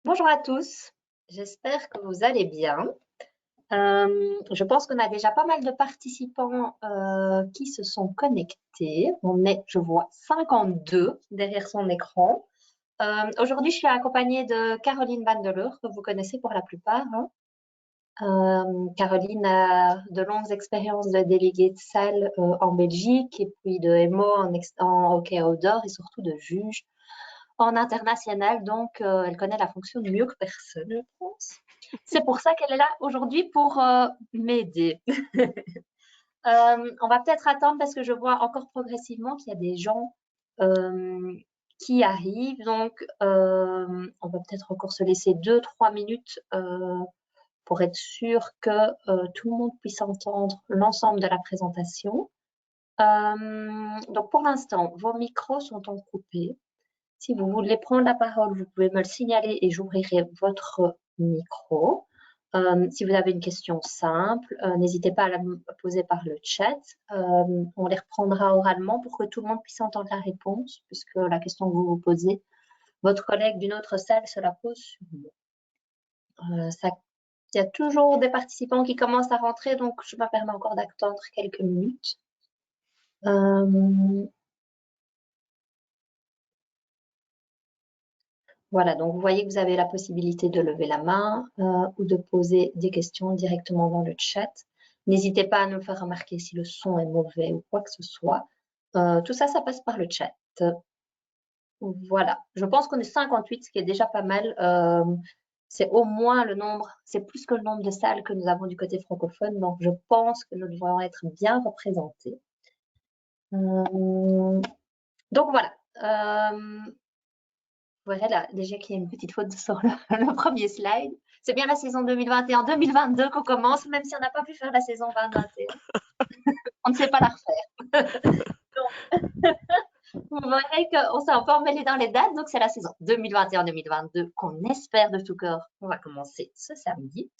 Bonjour à tous, j'espère que vous allez bien. Je pense qu'on a déjà pas mal de participants qui se sont connectés. Je vois 52 derrière son écran. Aujourd'hui, je suis accompagnée de Caroline Vandeleur, que vous connaissez pour la plupart, hein. Caroline a de longues expériences de déléguée de salle en Belgique et puis de MO en hockey outdoor et surtout de juge en international, donc elle connaît la fonction mieux que personne, je pense. C'est pour ça qu'elle est là aujourd'hui pour m'aider. On va peut-être attendre parce que je vois encore progressivement qu'il y a des gens qui arrivent. Donc, on va peut-être encore se laisser 2-3 minutes pour être sûr que tout le monde puisse entendre l'ensemble de la présentation. Donc, pour l'instant, vos micros sont en coupé. Si vous voulez prendre la parole, vous pouvez me le signaler et j'ouvrirai votre micro. Si vous avez une question simple, n'hésitez pas à la poser par le chat. On les reprendra oralement pour que tout le monde puisse entendre la réponse, puisque la question que vous vous posez, votre collègue d'une autre salle se la pose sur moi. Il y a toujours des participants qui commencent à rentrer, donc je me permets encore d'attendre quelques minutes. Voilà, donc vous voyez que vous avez la possibilité de lever la main ou de poser des questions directement dans le chat. N'hésitez pas à nous faire remarquer si le son est mauvais ou quoi que ce soit. Tout ça, ça passe par le chat. Voilà, je pense qu'on est 58, ce qui est déjà pas mal. C'est au moins le nombre, c'est plus que le nombre de salles que nous avons du côté francophone, donc je pense que nous devons être bien représentés. Donc voilà. Vous verrez là, déjà qu'il y a une petite faute sur le premier slide. C'est bien la saison 2021-2022 qu'on commence, même si on n'a pas pu faire la saison 2021. On ne sait pas la refaire. Donc, vous verrez qu'on s'est un peu emmêlé dans les dates. Donc, c'est la saison 2021-2022 qu'on espère de tout cœur. On va commencer ce samedi.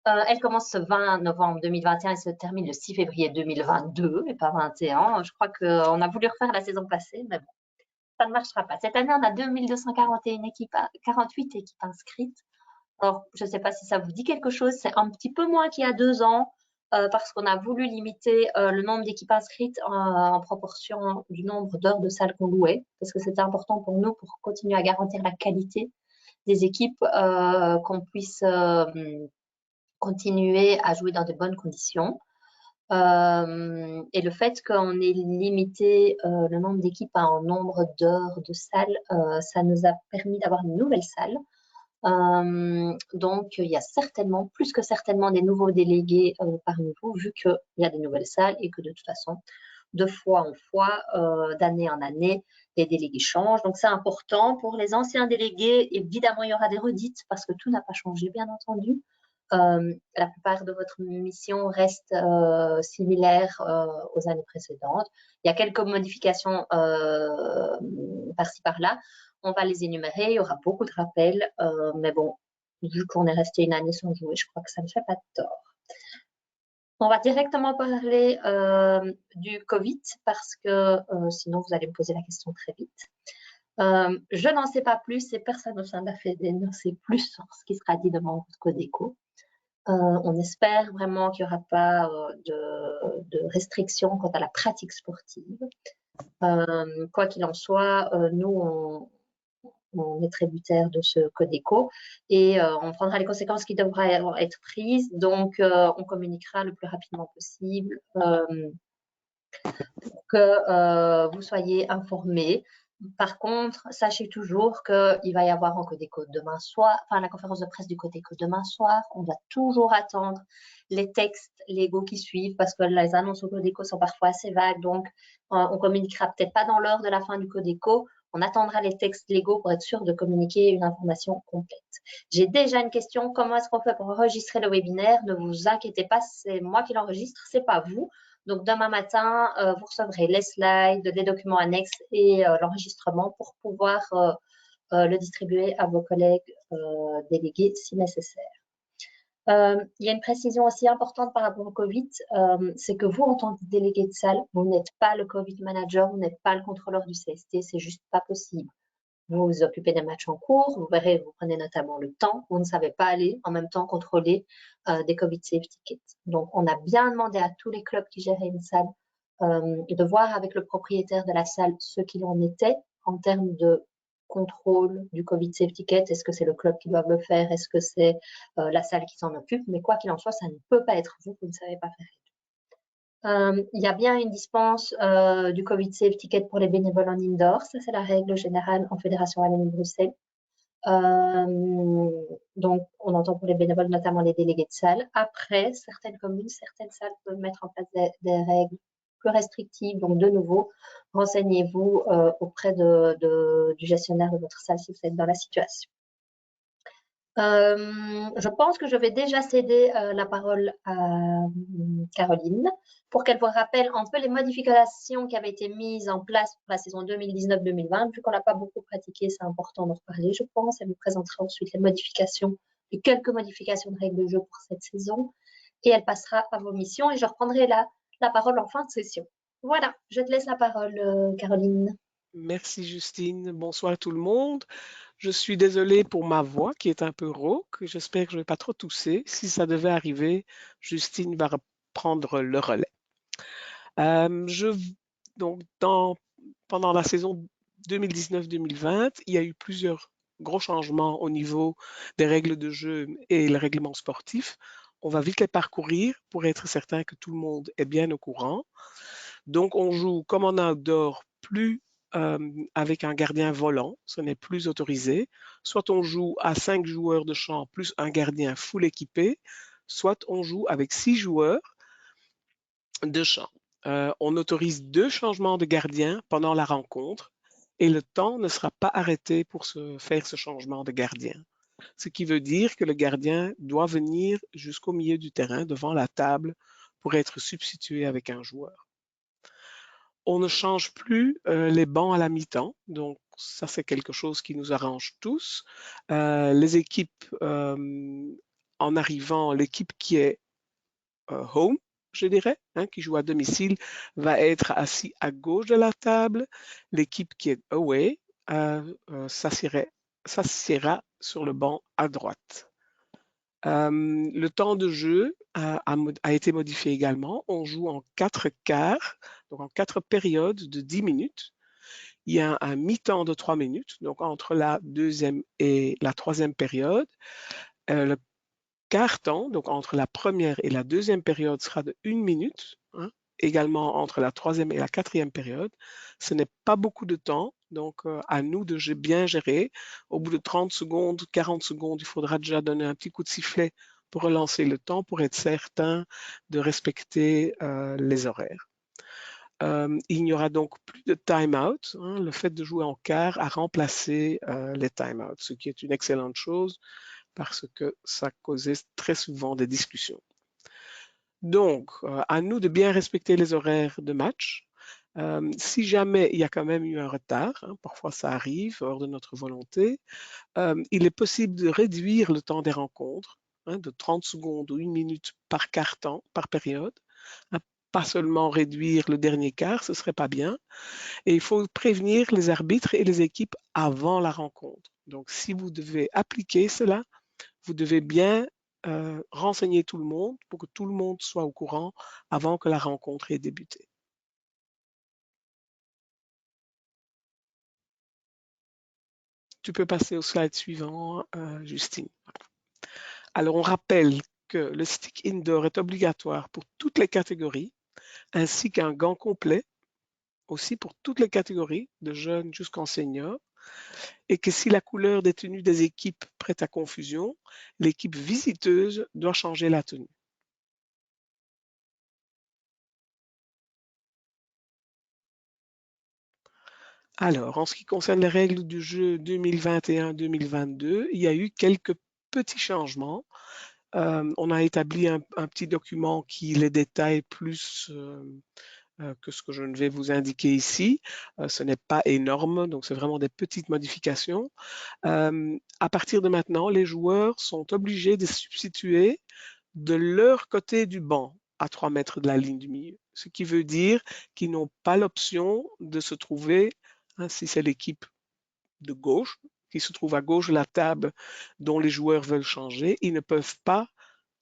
Elle commence ce 20 novembre 2021 et se termine le 6 février 2022 et pas 21. Je crois qu'on a voulu refaire la saison passée, mais bon, ça ne marchera pas. Cette année, on a 2241 équipes, 48 équipes inscrites. Alors, je ne sais pas si ça vous dit quelque chose, c'est un petit peu moins qu'il y a 2 ans parce qu'on a voulu limiter le nombre d'équipes inscrites en proportion du nombre d'heures de salles qu'on louait, parce que c'était important pour nous pour continuer à garantir la qualité des équipes, qu'on puisse continuer à jouer dans de bonnes conditions. Et le fait qu'on ait limité le nombre d'équipes à un nombre d'heures de salles, ça nous a permis d'avoir une nouvelle salle. Donc, il y a certainement, plus que certainement, des nouveaux délégués parmi vous, vu qu'il y a des nouvelles salles et que de toute façon, de fois en fois, d'année en année, les délégués changent. Donc, c'est important. Pour les anciens délégués, évidemment, il y aura des redites parce que tout n'a pas changé, bien entendu. La plupart de votre mission reste similaire aux années précédentes. Il y a quelques modifications par-ci par-là. On va les énumérer, il y aura beaucoup de rappels, mais bon, vu qu'on est resté une année sans jouer, je crois que ça ne fait pas de tort. On va directement parler du Covid parce que sinon vous allez me poser la question très vite. Je n'en sais pas plus et personne au sein de la Fédé n'en sait plus sur ce qui sera dit devant votre Codeco. On espère vraiment qu'il n'y aura pas de restrictions quant à la pratique sportive. Quoi qu'il en soit, nous, on est tributaire de ce Codeco et on prendra les conséquences qui devraient être prises. Donc, on communiquera le plus rapidement possible pour que vous soyez informés. Par contre, sachez toujours qu'il va y avoir un Codeco demain soir, enfin la conférence de presse du Codeco demain soir. On doit toujours attendre les textes légaux qui suivent parce que les annonces au Codeco sont parfois assez vagues. Donc, on communiquera peut-être pas dans l'heure de la fin du Codeco. On attendra les textes légaux pour être sûr de communiquer une information complète. J'ai déjà une question. Comment est-ce qu'on fait pour enregistrer le webinaire? Ne vous inquiétez pas, c'est moi qui l'enregistre, c'est pas vous. Donc, demain matin, vous recevrez les slides, les documents annexes et l'enregistrement pour pouvoir le distribuer à vos collègues délégués si nécessaire. Il y a une précision aussi importante par rapport au Covid, c'est que vous, en tant que délégué de salle, vous n'êtes pas le Covid manager, vous n'êtes pas le contrôleur du CST, c'est juste pas possible. vous vous occupez des matchs en cours, vous verrez, vous prenez notamment le temps, vous ne savez pas aller en même temps contrôler des COVID safety kits. Donc, on a bien demandé à tous les clubs qui géraient une salle de voir avec le propriétaire de la salle ce qu'il en était en termes de contrôle du COVID safety kit. Est-ce que c'est le club qui doit le faire? Est-ce que c'est la salle qui s'en occupe? Mais quoi qu'il en soit, ça ne peut pas être vous, vous ne savez pas faire. Il y a bien une dispense du COVID Safety Kit pour les bénévoles en indoor. Ça, c'est la règle générale en Fédération Wallonie-Bruxelles. Donc, on entend pour les bénévoles, notamment les délégués de salle. Après, certaines communes, certaines salles peuvent mettre en place des règles plus restrictives. Donc, de nouveau, renseignez-vous auprès du gestionnaire de votre salle si vous êtes dans la situation. Je pense que je vais déjà céder la parole à Caroline pour qu'elle vous rappelle un peu les modifications qui avaient été mises en place pour la saison 2019-2020. Vu qu'on n'a pas beaucoup pratiqué, c'est important d'en reparler, je pense. Elle vous présentera ensuite les modifications, les quelques modifications de règles de jeu pour cette saison. Et elle passera à vos missions et je reprendrai la parole en fin de session. Voilà, je te laisse la parole, Caroline. Merci Justine. Bonsoir à tout le monde. Je suis désolée pour ma voix qui est un peu rauque. J'espère que je ne vais pas trop tousser. Si ça devait arriver, Justine va reprendre le relais. Donc, pendant la saison 2019-2020, il y a eu plusieurs gros changements au niveau des règles de jeu et le règlement sportif. On va vite les parcourir pour être certain que tout le monde est bien au courant. Donc, on joue comme en outdoor, plus avec un gardien volant, ce n'est plus autorisé. Soit on joue à 5 joueurs de champ plus un gardien full équipé, soit on joue avec 6 joueurs de champ. On autorise 2 changements de gardien pendant la rencontre et le temps ne sera pas arrêté pour faire ce changement de gardien. Ce qui veut dire que le gardien doit venir jusqu'au milieu du terrain, devant la table, pour être substitué avec un joueur. On ne change plus les bancs à la mi-temps, donc ça c'est quelque chose qui nous arrange tous. Les équipes, en arrivant, l'équipe qui est home, je dirais, hein, qui joue à domicile, va être assis à gauche de la table. L'équipe qui est away s'assiera sur le banc à droite. Le temps de jeu a été modifié également. On joue en 4 quarts, donc en 4 périodes de 10 minutes. Il y a un mi-temps de 3 minutes, donc entre la deuxième et la troisième période. Le quart-temps, donc entre la première et la deuxième période, sera de 1 minute, hein, également entre la troisième et la quatrième période. Ce n'est pas beaucoup de temps, donc à nous de bien gérer. Au bout de 30 secondes, 40 secondes, il faudra déjà donner un petit coup de sifflet pour relancer le temps, pour être certain de respecter les horaires. Il n'y aura donc plus de time-out. Hein. Le fait de jouer en quart a remplacé les time-out, ce qui est une excellente chose parce que ça causait très souvent des discussions. Donc, à nous de bien respecter les horaires de match. Si jamais il y a quand même eu un retard, hein, parfois ça arrive hors de notre volonté, il est possible de réduire le temps des rencontres, hein, de 30 secondes ou 1 minute par quart-temps, par période. Hein, pas seulement réduire le dernier quart, ce serait pas bien. Et il faut prévenir les arbitres et les équipes avant la rencontre. Donc, si vous devez appliquer cela, vous devez bien renseigner tout le monde pour que tout le monde soit au courant avant que la rencontre ait débuté. Tu peux passer au slide suivant, Justine. Alors, on rappelle que le stick indoor est obligatoire pour toutes les catégories, ainsi qu'un gant complet aussi pour toutes les catégories, de jeunes jusqu'en seniors, et que si la couleur des tenues des équipes prête à confusion, l'équipe visiteuse doit changer la tenue. Alors, en ce qui concerne les règles du jeu 2021-2022, il y a eu quelques petits changements. On a établi un petit document qui les détaille plus que ce que je ne vais vous indiquer ici. Ce n'est pas énorme, donc c'est vraiment des petites modifications. À partir de maintenant, les joueurs sont obligés de substituer de leur côté du banc à 3 mètres de la ligne du milieu. Ce qui veut dire qu'ils n'ont pas l'option de se trouver, hein, si c'est l'équipe de gauche, qui se trouve à gauche de la table dont les joueurs veulent changer, ils ne peuvent pas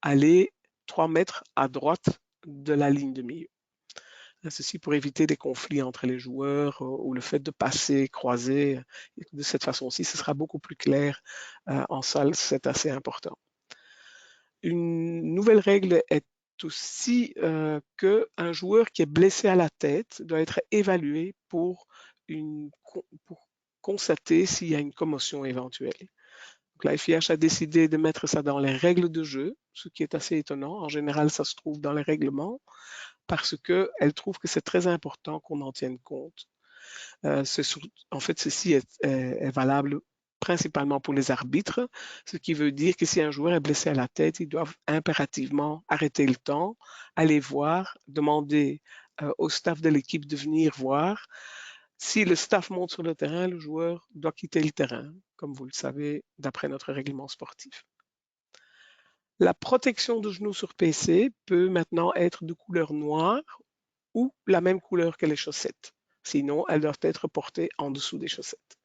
aller 3 mètres à droite de la ligne de milieu. Ceci pour éviter des conflits entre les joueurs ou le fait de passer, croiser. De cette façon-ci, ce sera beaucoup plus clair en salle, c'est assez important. Une nouvelle règle est aussi qu'un joueur qui est blessé à la tête doit être évalué pour constater s'il y a une commotion éventuelle. Donc, la FIH a décidé de mettre ça dans les règles de jeu, ce qui est assez étonnant. En général, ça se trouve dans les règlements parce qu'elle trouve que c'est très important qu'on en tienne compte. En fait, ceci est valable principalement pour les arbitres, ce qui veut dire que si un joueur est blessé à la tête, ils doivent impérativement arrêter le temps, aller voir, demander au staff de l'équipe de venir voir. Si le staff monte sur le terrain, le joueur doit quitter le terrain, comme vous le savez, d'après notre règlement sportif. La protection de genoux sur PC peut maintenant être de couleur noire ou la même couleur que les chaussettes. Sinon, elles doivent être portées en dessous des chaussettes.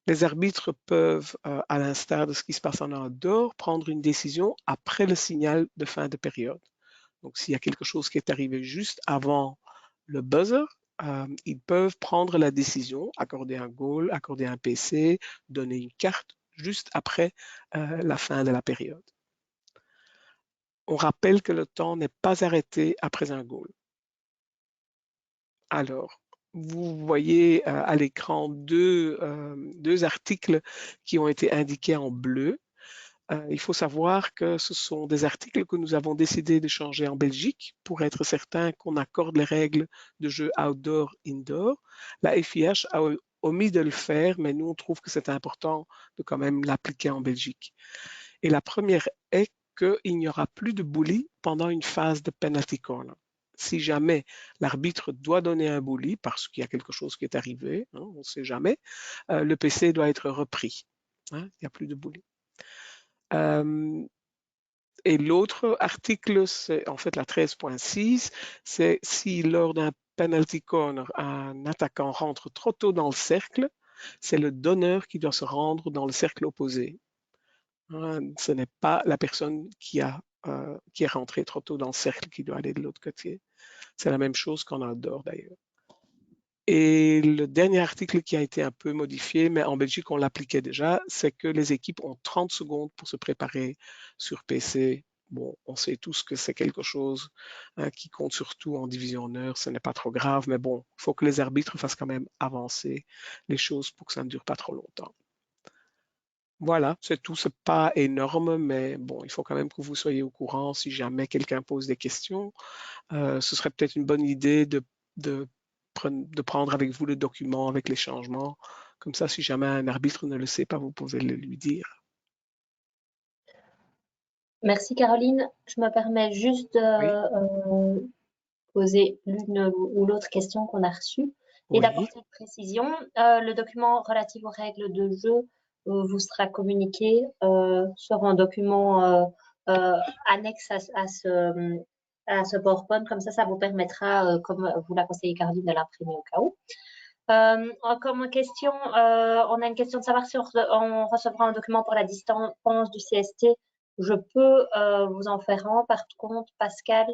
Les arbitres peuvent, à l'instar de ce qui se passe en outdoor, prendre une décision après le signal de fin de période. Donc, s'il y a quelque chose qui est arrivé juste avant le buzzer, ils peuvent prendre la décision, accorder un goal, accorder un PC, donner une carte juste après la fin de la période. On rappelle que le temps n'est pas arrêté après un goal. Alors, vous voyez à l'écran deux articles qui ont été indiqués en bleu. Il faut savoir que ce sont des articles que nous avons décidé de changer en Belgique pour être certain qu'on accorde les règles de jeu outdoor-indoor. La FIH a omis de le faire, mais nous, on trouve que c'est important de quand même l'appliquer en Belgique. Et la première est qu'il n'y aura plus de bully pendant une phase de penalty corner. Si jamais l'arbitre doit donner un bully parce qu'il y a quelque chose qui est arrivé, hein, on ne sait jamais, le PC doit être repris. Hein, il n'y a plus de bully. Et l'autre article, c'est en fait la 13.6, c'est si lors d'un penalty corner, un attaquant rentre trop tôt dans le cercle, c'est le donneur qui doit se rendre dans le cercle opposé. Ce n'est pas la personne qui est rentrée trop tôt dans le cercle qui doit aller de l'autre côté. C'est la même chose qu'en outdoor d'ailleurs. Et le dernier article qui a été un peu modifié, mais en Belgique on l'appliquait déjà, c'est que les équipes ont 30 secondes pour se préparer sur PC. Bon, on sait tous que c'est quelque chose qui compte surtout en division d'honneur, ce n'est pas trop grave, mais bon, il faut que les arbitres fassent quand même avancer les choses pour que ça ne dure pas trop longtemps. Voilà, c'est tout, c'est pas énorme, mais bon, il faut quand même que vous soyez au courant si jamais quelqu'un pose des questions. Ce serait peut-être une bonne idée de prendre avec vous le document avec les changements. Comme ça, si jamais un arbitre ne le sait pas, vous pouvez le lui dire. Merci Caroline. Je me permets juste de poser l'une ou l'autre question qu'on a reçue et d'apporter une précision. Le document relatif aux règles de jeu vous sera communiqué sur un document annexe à ce PowerPoint. Comme ça vous permettra, comme vous l'a conseillé Caroline, de l'imprimer au cas où. Comme question, on a une question de savoir si on recevra un document pour la distance du CST. Je peux vous en faire un. Par contre, Pascal,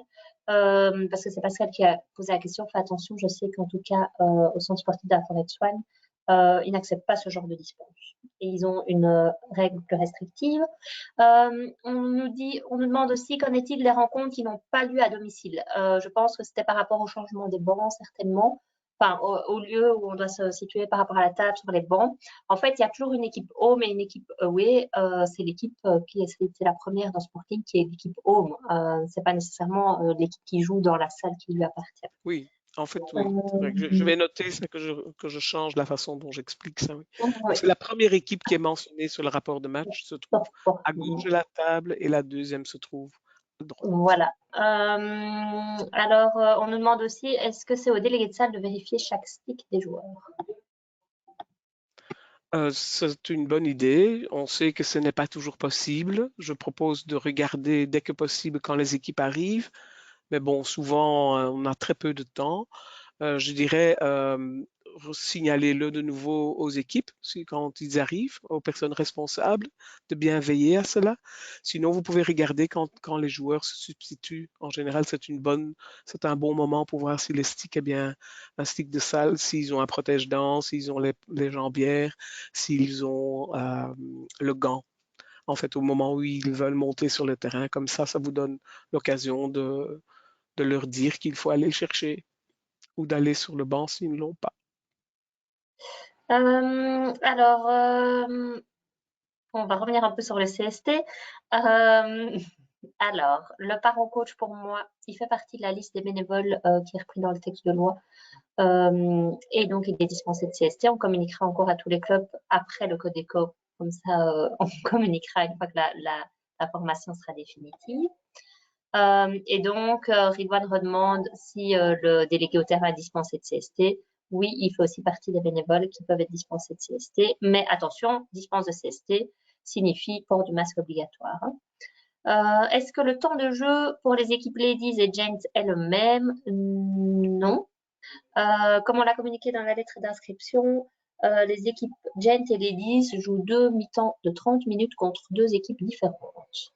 parce que c'est Pascal qui a posé la question, fais attention, je sais qu'en tout cas, au centre sportif de la Forêt de Soigne, ils n'acceptent pas ce genre de dispense. Et ils ont une règle plus restrictive. On nous demande aussi, qu'en est-il des rencontres qui n'ont pas lieu à domicile? Je pense que c'était par rapport au changement des bancs, certainement. Enfin, au lieu où on doit se situer par rapport à la table, sur les bancs. En fait, il y a toujours une équipe home et une équipe away. C'est l'équipe c'est la première dans Sporting qui est l'équipe home. C'est pas nécessairement l'équipe qui joue dans la salle qui lui appartient. Oui, en fait, oui. Vrai que je vais noter ça, que je change la façon dont j'explique ça. Oui. Oui. C'est la première équipe qui est mentionnée sur le rapport de match, se trouve à gauche de la table et la deuxième se trouve à droite. Voilà. Alors, on nous demande aussi, est-ce que c'est au délégué de salle de vérifier chaque stick des joueurs? C'est une bonne idée. On sait que ce n'est pas toujours possible. Je propose de regarder dès que possible quand les équipes arrivent. Mais bon, souvent, on a très peu de temps. Je dirais, signalez-le de nouveau aux équipes quand ils arrivent, aux personnes responsables, de bien veiller à cela. Sinon, vous pouvez regarder quand les joueurs se substituent. En général, c'est un bon moment pour voir si les sticks, est bien un stick de salle, s'ils ont un protège-dents, s'ils ont les jambières, s'ils ont le gant. En fait, au moment où ils veulent monter sur le terrain, comme ça vous donne l'occasion de leur dire qu'il faut aller le chercher ou d'aller sur le banc s'ils ne l'ont pas. Alors, on va revenir un peu sur le CST. Alors, le parent coach pour moi, il fait partie de la liste des bénévoles qui est repris dans le texte de loi. Et donc, il est dispensé de CST. On communiquera encore à tous les clubs après le code éco. Comme ça, on communiquera une fois que la formation sera définitive. Et donc, Ridwan redemande si le délégué au terrain est dispensé de CST. Oui, il fait aussi partie des bénévoles qui peuvent être dispensés de CST. Mais attention, dispense de CST signifie port du masque obligatoire. Est-ce que le temps de jeu pour les équipes ladies et gents est le même? Non. Comme on l'a communiqué dans la lettre d'inscription, les équipes gents et ladies jouent 2 mi-temps de 30 minutes contre 2 équipes différentes.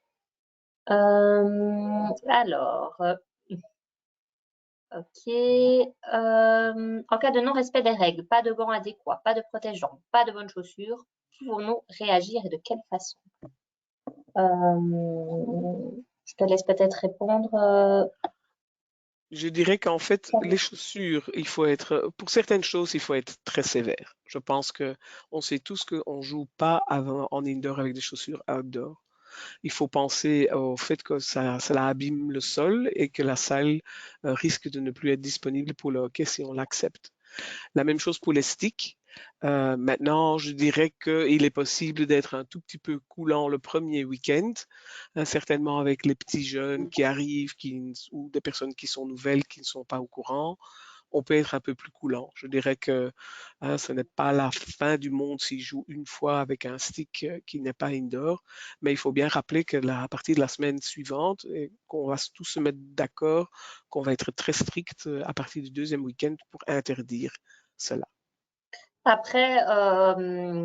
Alors, ok. En cas de non-respect des règles, pas de gants adéquats, pas de protège-jambes, pas de bonnes chaussures, pouvons-nous réagir et de quelle façon? Je te laisse peut-être répondre. Je dirais qu'en fait, les chaussures, pour certaines choses, il faut être très sévère. Je pense que on sait tous qu'on joue pas en indoor avec des chaussures outdoor. Il faut penser au fait que cela abîme le sol et que la salle risque de ne plus être disponible pour le hockey si on l'accepte. La même chose pour les sticks. Maintenant, je dirais qu'il est possible d'être un tout petit peu coulant le premier week-end, certainement avec les petits jeunes qui arrivent ou des personnes qui sont nouvelles, qui ne sont pas au courant. On peut être un peu plus coulant. Je dirais que ce n'est pas la fin du monde s'ils jouent une fois avec un stick qui n'est pas indoor, mais il faut bien rappeler que à partir de la semaine suivante, et qu'on va tous se mettre d'accord, qu'on va être très strict à partir du deuxième week-end pour interdire cela. Après, dans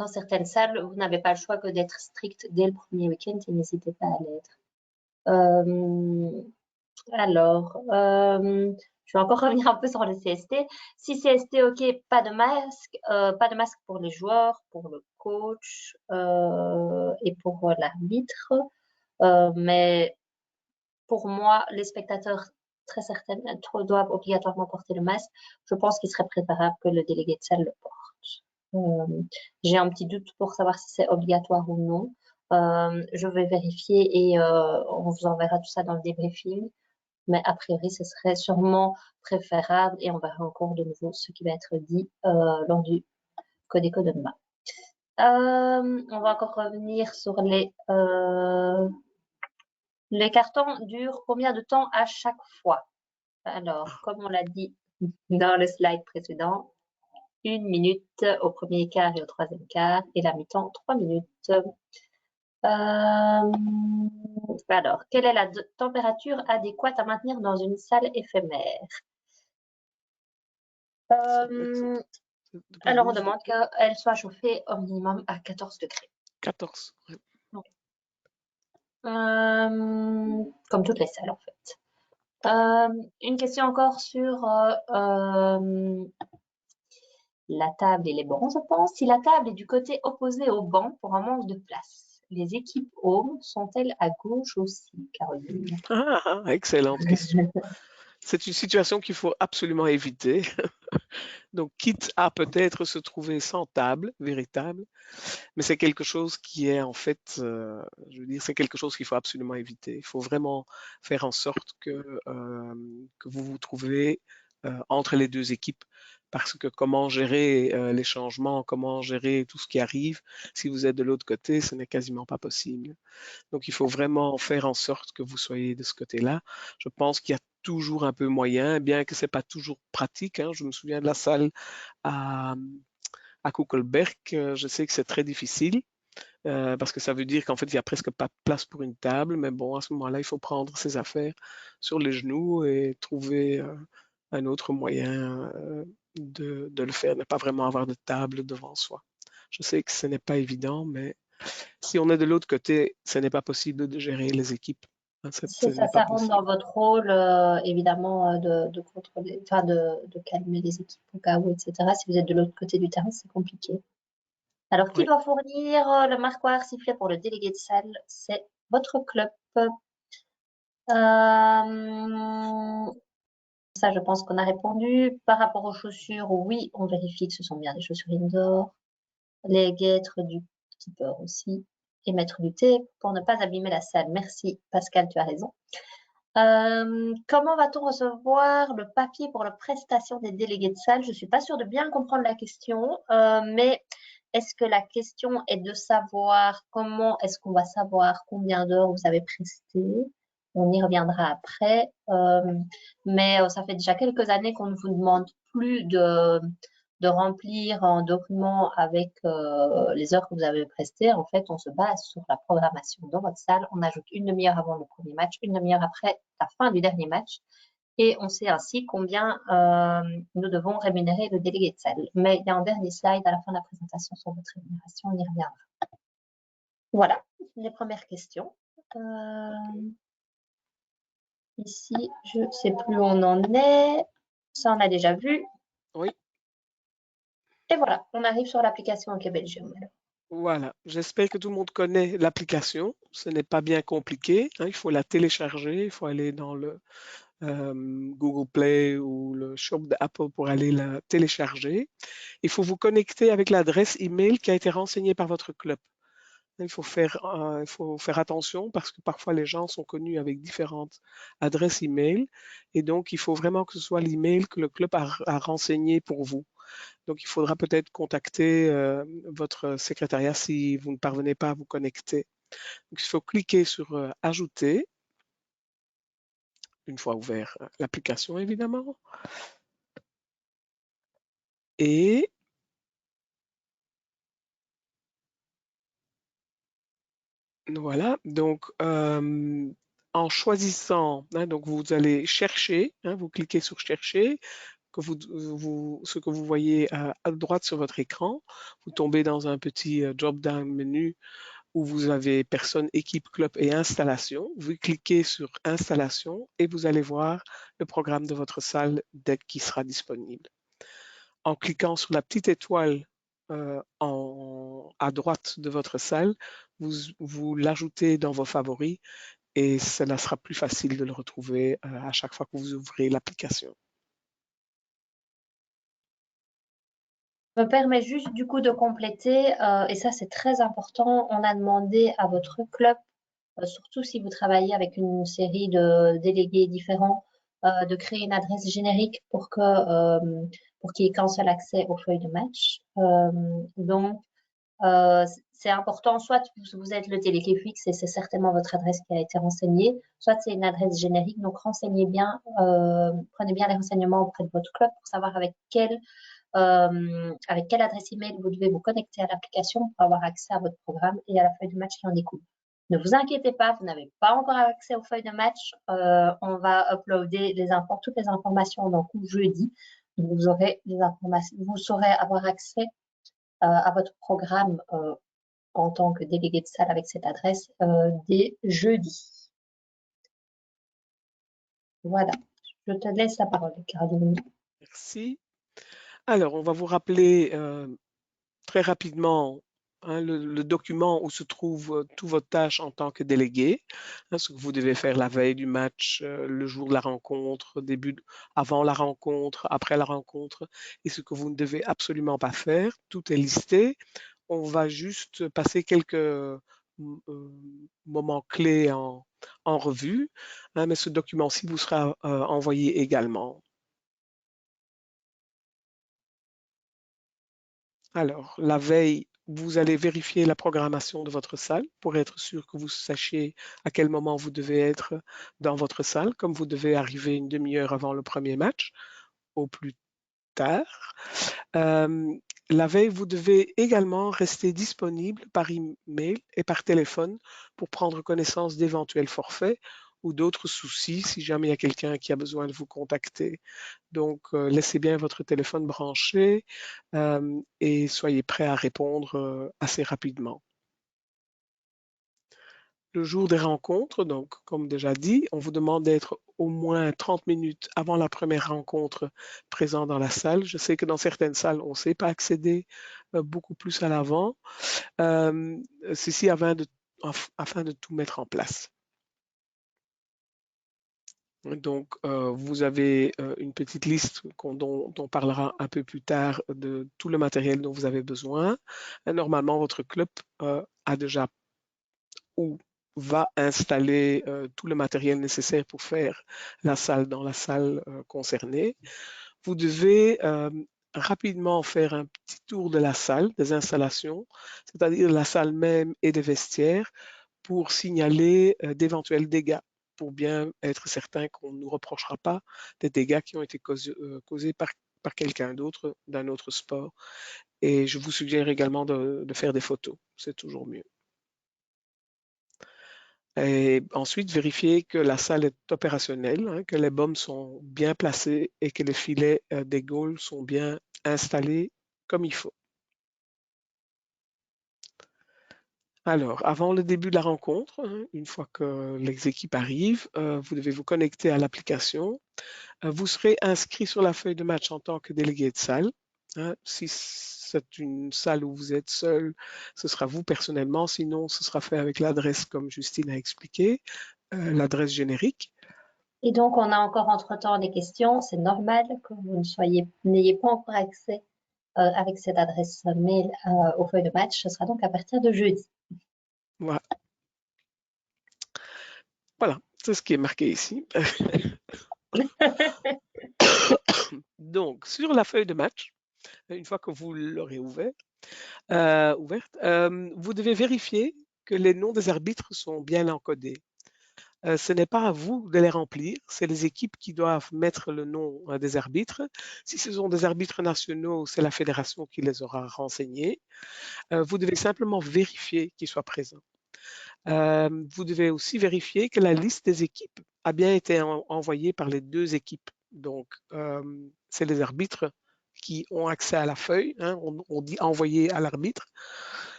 certaines salles, vous n'avez pas le choix que d'être strict dès le premier week-end et n'hésitez pas à l'être. Alors, je vais encore revenir un peu sur le CST. Si CST, ok, pas de masque pour les joueurs, pour le coach et pour l'arbitre. Mais pour moi, les spectateurs très certainement doivent obligatoirement porter le masque. Je pense qu'il serait préférable que le délégué de salle le porte. J'ai un petit doute pour savoir si c'est obligatoire ou non. Je vais vérifier et on vous enverra tout ça dans le débriefing. Mais a priori, ce serait sûrement préférable et on verra encore de nouveau ce qui va être dit lors du code éco de demain. On va encore revenir sur les cartons durent combien de temps à chaque fois? Alors, comme on l'a dit dans le slide précédent, 1 minute au premier quart et au troisième quart, et la mi-temps, 3 minutes. Alors, quelle est la température adéquate à maintenir dans une salle éphémère? Alors, on demande qu'elle soit chauffée au minimum à 14 degrés. 14. Oui. Comme toutes les salles, en fait. Une question encore sur la table et les bancs, je pense. Si la table est du côté opposé au banc pour un manque de place, les équipes home sont-elles à gauche aussi, Caroline? Excellente question. C'est une situation qu'il faut absolument éviter. Donc, quitte à peut-être se trouver sans table véritable, mais c'est quelque chose qui est en fait, je veux dire, c'est quelque chose qu'il faut absolument éviter. Il faut vraiment faire en sorte que vous vous trouvez entre les deux équipes. Parce que comment gérer les changements, comment gérer tout ce qui arrive, si vous êtes de l'autre côté, ce n'est quasiment pas possible. Donc, il faut vraiment faire en sorte que vous soyez de ce côté-là. Je pense qu'il y a toujours un peu moyen, bien que ce n'est pas toujours pratique, hein. Je me souviens de la salle à, à Kuckelberg. Je sais que c'est très difficile parce que ça veut dire qu'en fait, il n'y a presque pas de place pour une table. Mais bon, à ce moment-là, il faut prendre ses affaires sur les genoux et trouver un autre moyen de le faire, ne pas vraiment avoir de table devant soi. Je sais que ce n'est pas évident, mais si on est de l'autre côté, ce n'est pas possible de gérer les équipes. Hein, ce C'est ça, n'est pas ça rentre dans possible. votre rôle, évidemment, de contrôler, enfin de calmer les équipes au cas où, etc. Si vous êtes de l'autre côté du terrain, c'est compliqué. Alors, qui Oui, doit fournir le marquoir sifflet pour le délégué de salle? C'est votre club. Ça, je pense qu'on a répondu. Par rapport aux chaussures, oui, on vérifie que ce sont bien des chaussures indoor. Les guêtres du keeper aussi. Et mettre du thé pour ne pas abîmer la salle. Merci, Pascal, tu as raison. Comment va-t-on recevoir le papier pour la prestation des délégués de salle? Je ne suis pas sûre de bien comprendre la question, mais est-ce que la question est de savoir comment est-ce qu'on va savoir combien d'heures vous avez presté? On y reviendra après. Mais ça fait déjà quelques années qu'on ne vous demande plus de remplir un document avec les heures que vous avez prestées. En fait, on se base sur la programmation dans votre salle. On ajoute une demi-heure avant le premier match, une demi-heure après la fin du dernier match. Et on sait ainsi combien nous devons rémunérer le délégué de salle. Mais il y a un dernier slide à la fin de la présentation sur votre rémunération. On y reviendra. Voilà, les premières questions. Ici, je ne sais plus où on en est. Ça, on a déjà vu. oui. Et voilà, on arrive sur l'application OK Belgium. Voilà, j'espère que tout le monde connaît l'application. Ce n'est pas bien compliqué, hein, il faut la télécharger, il faut aller dans le Google Play ou le shop d'Apple pour aller la télécharger. Il faut vous connecter avec l'adresse email qui a été renseignée par votre club. Il faut faire attention parce que parfois les gens sont connus avec différentes adresses email et donc il faut vraiment que ce soit l'email que le club a renseigné pour vous. Donc, il faudra peut-être contacter votre secrétariat si vous ne parvenez pas à vous connecter. Donc, il faut cliquer sur Ajouter, une fois ouvert l'application, évidemment. Et voilà, donc en choisissant, hein, donc vous allez chercher, hein, vous cliquez sur Chercher, que ce que vous voyez à droite sur votre écran, vous tombez dans un petit drop-down menu où vous avez personne, équipe, club et installation. Vous cliquez sur installation et vous allez voir le programme de votre salle dès qu'il sera disponible. En cliquant sur la petite étoile à droite de votre salle, vous l'ajoutez dans vos favoris et cela sera plus facile de le retrouver à chaque fois que vous ouvrez l'application. Me permet juste du coup de compléter, et ça c'est très important, on a demandé à votre club, surtout si vous travaillez avec une série de délégués différents, de créer une adresse générique pour qu'il y ait qu'un seul accès aux feuilles de match. Donc, c'est important, soit vous êtes le délégué fixe et c'est certainement votre adresse qui a été renseignée, soit c'est une adresse générique. Donc, renseignez bien, prenez bien les renseignements auprès de votre club pour savoir avec quelle adresse email vous devez vous connecter à l'application pour avoir accès à votre programme et à la feuille de match qui en découle. Ne vous inquiétez pas, vous n'avez pas encore accès aux feuilles de match. On va uploader toutes les informations donc jeudi. Donc vous aurez les informations, vous saurez avoir accès à votre programme en tant que délégué de salle avec cette adresse dès jeudi. Voilà, je te laisse la parole, Caroline. Merci. Alors, on va vous rappeler très rapidement hein, le document où se trouvent toutes vos tâches en tant que délégué, hein, ce que vous devez faire la veille du match, le jour de la rencontre, avant la rencontre, après la rencontre, et ce que vous ne devez absolument pas faire. Tout est listé. On va juste passer quelques moments clés en revue, hein, mais ce document-ci vous sera envoyé également. Alors, la veille, vous allez vérifier la programmation de votre salle pour être sûr que vous sachiez à quel moment vous devez être dans votre salle, comme vous devez arriver une demi-heure avant le premier match, au plus tard. Euh, la veille, vous devez également rester disponible par email et par téléphone pour prendre connaissance d'éventuels forfaits ou d'autres soucis si jamais il y a quelqu'un qui a besoin de vous contacter. Donc, laissez bien votre téléphone branché et soyez prêt à répondre assez rapidement. Le jour des rencontres, donc comme déjà dit, on vous demande d'être au moins 30 minutes avant la première rencontre présent dans la salle. Je sais que dans certaines salles, on ne sait pas accéder beaucoup plus à l'avant. Euh, Ceci afin de tout mettre en place. Donc, vous avez une petite liste dont on parlera un peu plus tard de tout le matériel dont vous avez besoin. Normalement, votre club a déjà ou va installer tout le matériel nécessaire pour faire la salle dans la salle concernée. Vous devez rapidement faire un petit tour de la salle, des installations, c'est-à-dire la salle même et des vestiaires, pour signaler d'éventuels dégâts, pour bien être certain qu'on ne nous reprochera pas des dégâts qui ont été causés par quelqu'un d'autre d'un autre sport. Et je vous suggère également de faire des photos, c'est toujours mieux. Et ensuite, vérifier que la salle est opérationnelle, hein, que les baumes sont bien placés et que les filets des goals sont bien installés comme il faut. Alors, avant le début de la rencontre, hein, une fois que les équipes arrivent, vous devez vous connecter à l'application. Vous serez inscrit sur la feuille de match en tant que délégué de salle, hein. Si c'est une salle où vous êtes seul, ce sera vous personnellement. Sinon, ce sera fait avec l'adresse comme Justine a expliqué, l'adresse générique. Et donc, on a encore entre-temps des questions. C'est normal que vous n'ayez pas encore accès avec cette adresse mail aux feuilles de match. Ce sera donc à partir de jeudi. Voilà, voilà, c'est ce qui est marqué ici. Donc, sur la feuille de match, une fois que vous l'aurez ouverte, vous devez vérifier que les noms des arbitres sont bien encodés. Ce n'est pas à vous de les remplir, c'est les équipes qui doivent mettre le nom des arbitres. Si ce sont des arbitres nationaux, c'est la fédération qui les aura renseignés. Vous devez simplement vérifier qu'ils soient présents. Vous devez aussi vérifier que la liste des équipes a bien été envoyée par les deux équipes. Donc, c'est les arbitres qui ont accès à la feuille, hein, on dit envoyer à l'arbitre.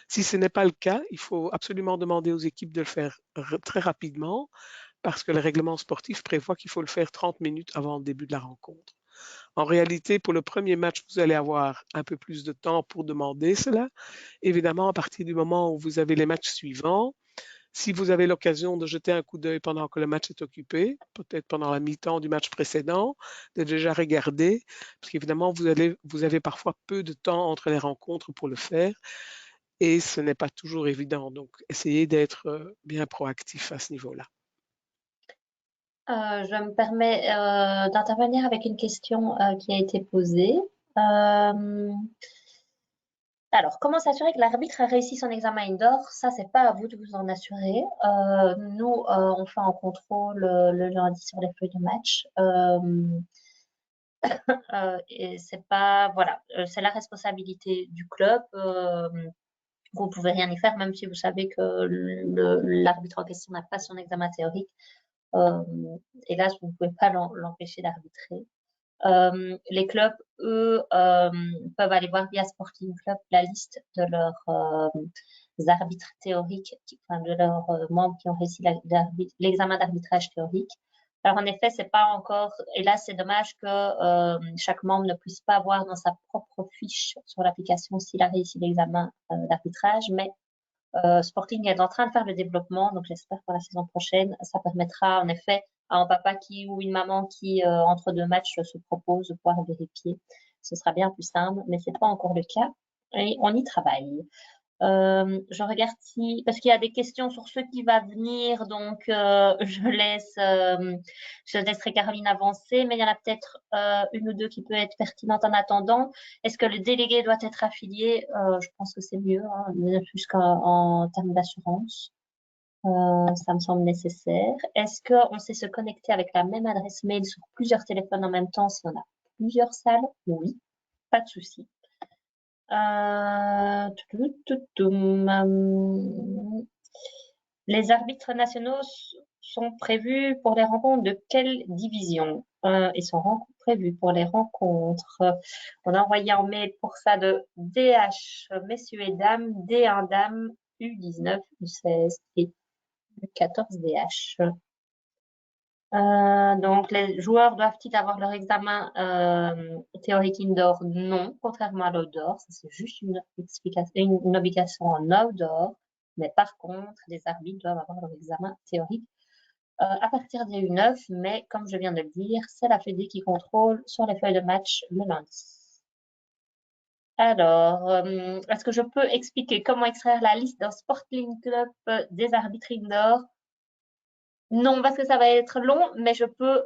Si ce n'est pas le cas, il faut absolument demander aux équipes de le faire très rapidement parce que le règlement sportif prévoit qu'il faut le faire 30 minutes avant le début de la rencontre. En réalité, pour le premier match, vous allez avoir un peu plus de temps pour demander cela. Évidemment, à partir du moment où vous avez les matchs suivants, si vous avez l'occasion de jeter un coup d'œil pendant que le match est occupé, peut-être pendant la mi-temps du match précédent, de déjà regarder, parce qu'évidemment, vous avez parfois peu de temps entre les rencontres pour le faire, et ce n'est pas toujours évident. Donc, essayez d'être bien proactif à ce niveau-là. Je me permets d'intervenir avec une question qui a été posée. Alors, comment s'assurer que l'arbitre a réussi son examen indoor? Ça, c'est pas à vous de vous en assurer. Nous, on fait un contrôle le lundi sur les feuilles de match. Et c'est pas, voilà, c'est la responsabilité du club. Vous pouvez rien y faire, même si vous savez que l'arbitre en question n'a pas son examen théorique. Euh, Hélas, vous ne pouvez pas l'empêcher d'arbitrer. Les clubs, eux, peuvent aller voir via Sporting Club la liste de leurs arbitres théoriques, enfin de leurs membres qui ont réussi l'examen d'arbitrage théorique. Alors en effet, c'est pas encore, et là c'est dommage que chaque membre ne puisse pas voir dans sa propre fiche sur l'application s'il a réussi l'examen d'arbitrage, mais Sporting est en train de faire le développement, donc j'espère pour la saison prochaine, ça permettra en effet à un papa ou une maman qui, entre deux matchs, se propose de pouvoir vérifier. Ce sera bien plus simple, mais ce n'est pas encore le cas et on y travaille. Je regarde parce qu'il y a des questions sur ce qui va venir, donc je laisserai Caroline avancer, mais il y en a peut-être une ou deux qui peuvent être pertinentes en attendant. Est-ce que le délégué doit être affilié? Je pense que c'est mieux, hein, plus qu'en termes d'assurance. Ça me semble nécessaire. Est-ce qu'on sait se connecter avec la même adresse mail sur plusieurs téléphones en même temps si on a plusieurs salles? Oui, pas de souci. Les arbitres nationaux sont prévus pour les rencontres de quelle division? Ils sont prévus pour les rencontres. On a envoyé un mail pour ça de DH, messieurs et dames, D1 dames, U19, U16 et U14 DH. Donc, les joueurs doivent-ils avoir leur examen théorique indoor? Non, contrairement à l'outdoor. Ça, c'est juste une obligation en outdoor. Mais par contre, les arbitres doivent avoir leur examen théorique à partir des U9. Mais comme je viens de le dire, c'est la Fédé qui contrôle sur les feuilles de match le lundi. Alors, est-ce que je peux expliquer comment extraire la liste d'un Sporting Club des arbitres indoor? Non, parce que ça va être long, mais je peux,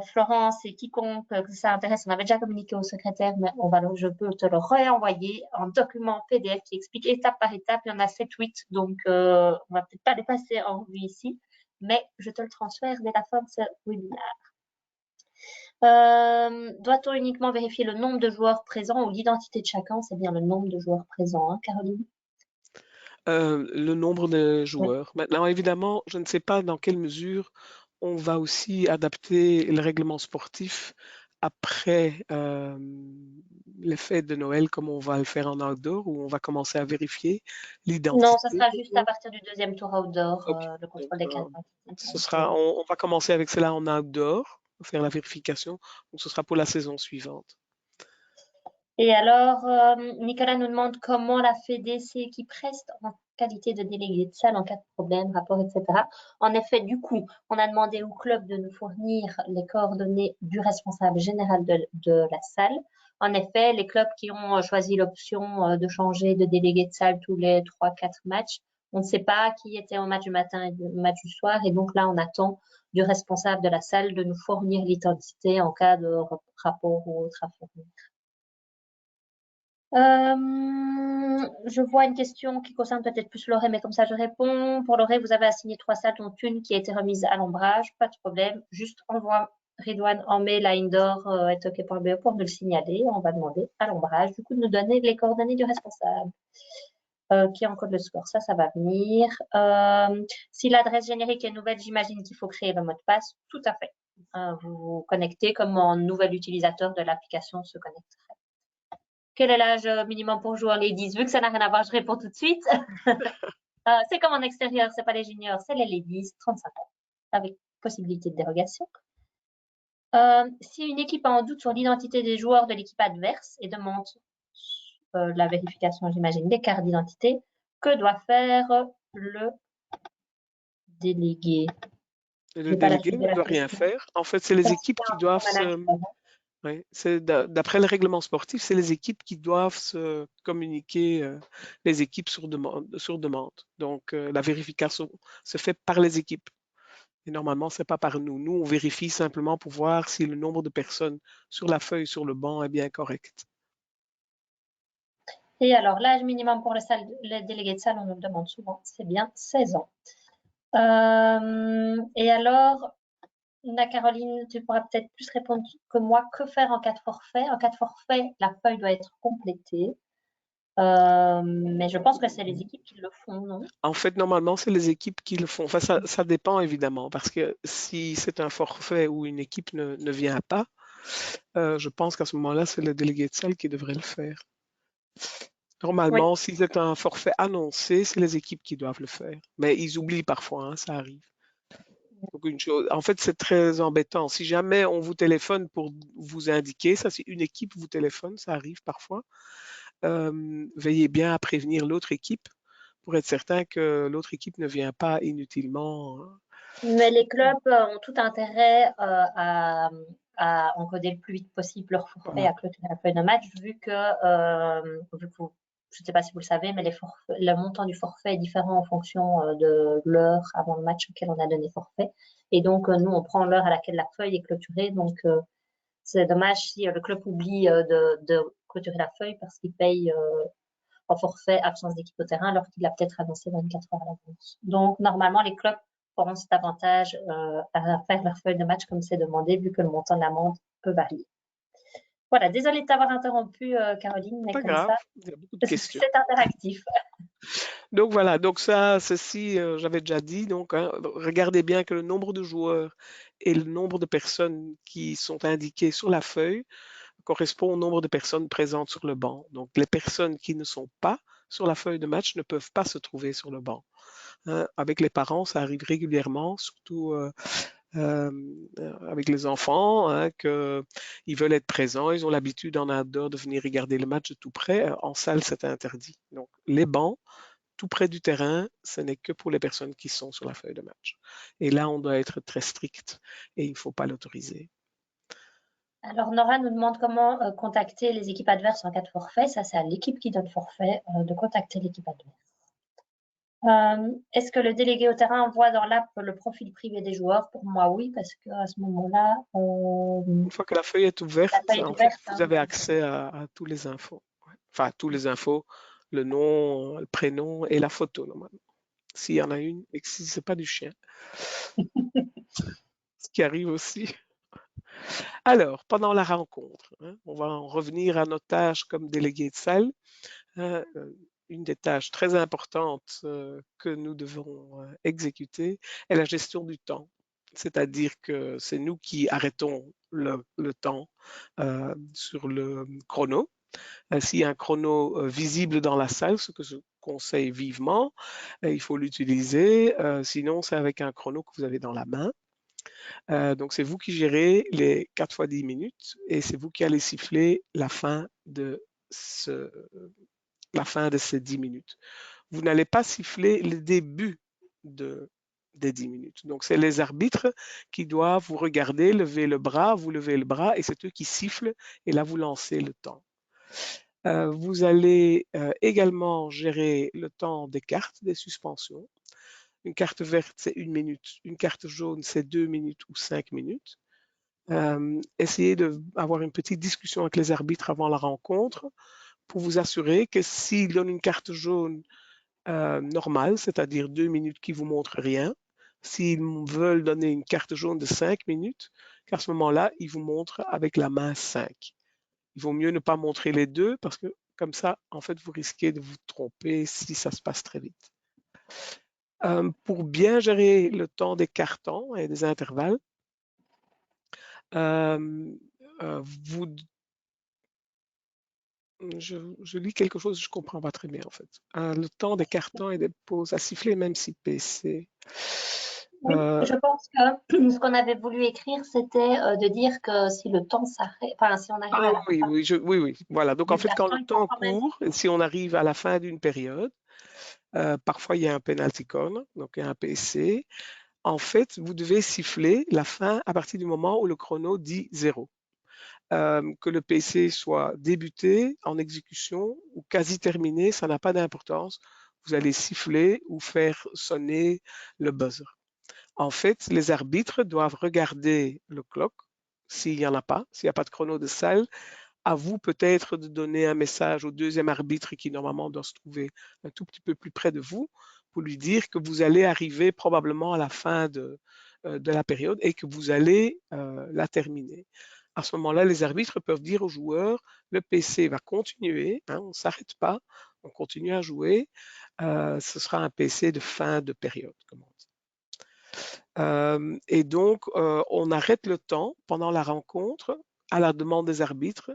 Florence et quiconque que ça intéresse, on avait déjà communiqué au secrétaire, mais je peux te le réenvoyer en document PDF qui explique étape par étape. Il y en a 7-8, donc on va peut-être pas les passer en revue ici, mais je te le transfère dès la fin de ce webinaire. Doit-on uniquement vérifier le nombre de joueurs présents ou l'identité de chacun? C'est bien le nombre de joueurs présents, hein, Caroline? Le nombre de Oui. joueurs. Maintenant, évidemment, je ne sais pas dans quelle mesure on va aussi adapter le règlement sportif après les fêtes de Noël, comme on va le faire en outdoor, où on va commencer à vérifier Non, ça l'identité sera des juste à joueurs. partir du deuxième tour outdoor, Ok. le Donc, contrôle des cartes d'identité. ce sera, on va commencer avec cela en outdoor, faire la vérification. Donc, ce sera pour la saison suivante. Et alors, Nicolas nous demande comment la Fédé qui preste en qualité de délégué de salle en cas de problème, rapport, etc. En effet, du coup, on a demandé au club de nous fournir les coordonnées du responsable général de la salle. En effet, les clubs qui ont choisi l'option de changer de délégué de salle tous les 3-4 matchs, on ne sait pas qui était au match du matin et au match du soir. Et donc là, on attend du responsable de la salle de nous fournir l'identité en cas de rapport ou autre à fournir. Je vois une question qui concerne peut-être plus Loré, mais comme ça je réponds. Pour Loré, vous avez assigné 3 salles, dont une qui a été remise à l'ombrage. Pas de problème. Juste envoie Ridouane en mail à indoor@ok.be pour nous le signaler. On va demander à l'ombrage, du coup, de nous donner les coordonnées du responsable qui encode le score. Ça va venir. Si l'adresse générique est nouvelle, j'imagine qu'il faut créer le mot de passe. Tout à fait. Vous vous connectez comme un nouvel utilisateur de l'application se connecte. Quel est l'âge minimum pour jouer en ladies? Vu que ça n'a rien à voir, je réponds tout de suite. C'est comme en extérieur, c'est pas les juniors, c'est les ladies, 35 ans, avec possibilité de dérogation. Si une équipe a un doute sur l'identité des joueurs de l'équipe adverse et demande la vérification, j'imagine, des cartes d'identité, que doit faire le délégué? Le délégué ne doit rien faire. En fait, c'est les équipes qui doivent Oui, d'après le règlement sportif, c'est les équipes qui doivent se communiquer, les équipes sur demande, sur demande. Donc, la vérification se fait par les équipes. Et normalement, c'est pas par nous. Nous, on vérifie simplement pour voir si le nombre de personnes sur la feuille, sur le banc est bien correct. Et alors, l'âge minimum pour les délégués de salle, on nous le demande souvent, c'est bien 16 ans. Et alors, Caroline, tu pourras peut-être plus répondre que moi. Que faire en cas de forfait? En cas de forfait, la feuille doit être complétée. Mais je pense que c'est les équipes qui le font, non? En fait, normalement, c'est les équipes qui le font. Enfin, ça dépend évidemment, parce que si c'est un forfait où une équipe ne vient pas, je pense qu'à ce moment-là, c'est le délégué de salle qui devrait le faire. Oui. Normalement, si c'est un forfait annoncé, c'est les équipes qui doivent le faire. Mais ils oublient parfois, hein, ça arrive. Donc en fait, c'est très embêtant. Si jamais on vous téléphone pour vous indiquer, ça c'est une équipe vous téléphone, ça arrive parfois. Veillez bien à prévenir l'autre équipe pour être certain que l'autre équipe ne vient pas inutilement. Mais les clubs ont tout intérêt à encoder le plus vite possible leur forfait, Voilà. à clôturer la feuille de match, vu que, je ne sais pas si vous le savez, mais le montant du forfait est différent en fonction de l'heure avant le match auquel on a donné forfait. Et donc, nous, on prend l'heure à laquelle la feuille est clôturée. Donc, c'est dommage si le club oublie de clôturer la feuille parce qu'il paye en forfait absence d'équipe au terrain alors qu'il l'a peut-être annoncé 24 heures à l'avance. Donc, normalement, les clubs auront cet avantage à faire leur feuille de match comme c'est demandé, vu que le montant de l'amende peut varier. Voilà, désolée de t'avoir interrompu, Caroline, mais Pas comme grave, ça, il y a beaucoup de questions. c'est interactif. Donc voilà, donc ça, ceci, j'avais déjà dit. Donc, hein, regardez bien que le nombre de joueurs et le nombre de personnes qui sont indiquées sur la feuille correspond au nombre de personnes présentes sur le banc. Donc, les personnes qui ne sont pas sur la feuille de match ne peuvent pas se trouver sur le banc. Hein. Avec les parents, ça arrive régulièrement, surtout euh, avec les enfants, hein, qu'ils veulent être présents, ils ont l'habitude en outdoor de venir regarder le match de tout près. En salle, c'est interdit. Donc, les bancs, tout près du terrain, ce n'est que pour les personnes qui sont sur la feuille de match. Et là, on doit être très strict et il ne faut pas l'autoriser. Alors, Nora nous demande comment contacter les équipes adverses en cas de forfait. Ça, c'est à l'équipe qui donne forfait de contacter l'équipe adverse. Est-ce que le délégué au terrain envoie dans l'app le profil privé des joueurs? Pour moi, oui, parce qu'à ce moment-là, Une fois que la feuille est la ouverte, feuille est en fait, ouverte, hein. vous avez accès à tous les infos. Ouais. Enfin, à tous les infos, le nom, le prénom et la photo, normalement. S'il y en a une, et que si c'est pas du chien, ce qui arrive aussi. Alors, pendant la rencontre, hein, on va en revenir à nos tâches comme délégué de salle. Hein, une des tâches très importantes que nous devons exécuter est la gestion du temps. C'est-à-dire que c'est nous qui arrêtons le temps sur le chrono. S'il y a un chrono visible dans la salle, ce que je conseille vivement, il faut l'utiliser. Sinon, c'est avec un chrono que vous avez dans la main. Donc, c'est vous qui gérez les 4 fois 10 minutes et c'est vous qui allez siffler ce, la fin de ces 10 minutes. Vous n'allez pas siffler le début de, des 10 minutes. Donc, c'est les arbitres qui doivent vous regarder, lever le bras, vous levez le bras et c'est eux qui sifflent et là, vous lancez le temps. Vous allez également gérer le temps des cartes, des suspensions. Une carte verte, c'est 1 minute. Une carte jaune, c'est 2 minutes ou 5 minutes. Essayez d'avoir une petite discussion avec les arbitres avant la rencontre pour vous assurer que s'ils donnent une carte jaune normale, c'est-à-dire 2 minutes qui vous montrent rien, s'ils veulent donner une carte jaune de 5 minutes, qu'à ce moment-là, ils vous montrent avec la main 5. Il vaut mieux ne pas montrer les deux parce que comme ça, en fait, vous risquez de vous tromper si ça se passe très vite. Pour bien gérer le temps des cartons et des intervalles, euh, vous je lis quelque chose, je ne comprends pas très bien en fait. Le temps des cartons et des pauses à siffler, même si PC. Oui, je pense que ce qu'on avait voulu écrire, c'était de dire que si le temps s'arrête, enfin, si on arrive à la Oui, fin oui, oui, voilà. Donc en du fait, quand le carton, il faut temps quand même. court, si on arrive à la fin d'une période, parfois il y a un penalty corner, donc il y a un PC. En fait, vous devez siffler la fin à partir du moment où le chrono dit 0. Que le PC soit débuté, en exécution ou quasi terminé, ça n'a pas d'importance. Vous allez siffler ou faire sonner le buzzer. En fait, les arbitres doivent regarder le clock s'il n'y en a pas, s'il n'y a pas de chrono de salle. À vous peut-être de donner un message au deuxième arbitre qui normalement doit se trouver un tout petit peu plus près de vous pour lui dire que vous allez arriver probablement à la fin de la période et que vous allez la terminer. À ce moment-là, les arbitres peuvent dire aux joueurs, le PC va continuer, hein, on ne s'arrête pas, on continue à jouer, ce sera un PC de fin de période, comme on dit. Et donc, on arrête le temps pendant la rencontre à la demande des arbitres,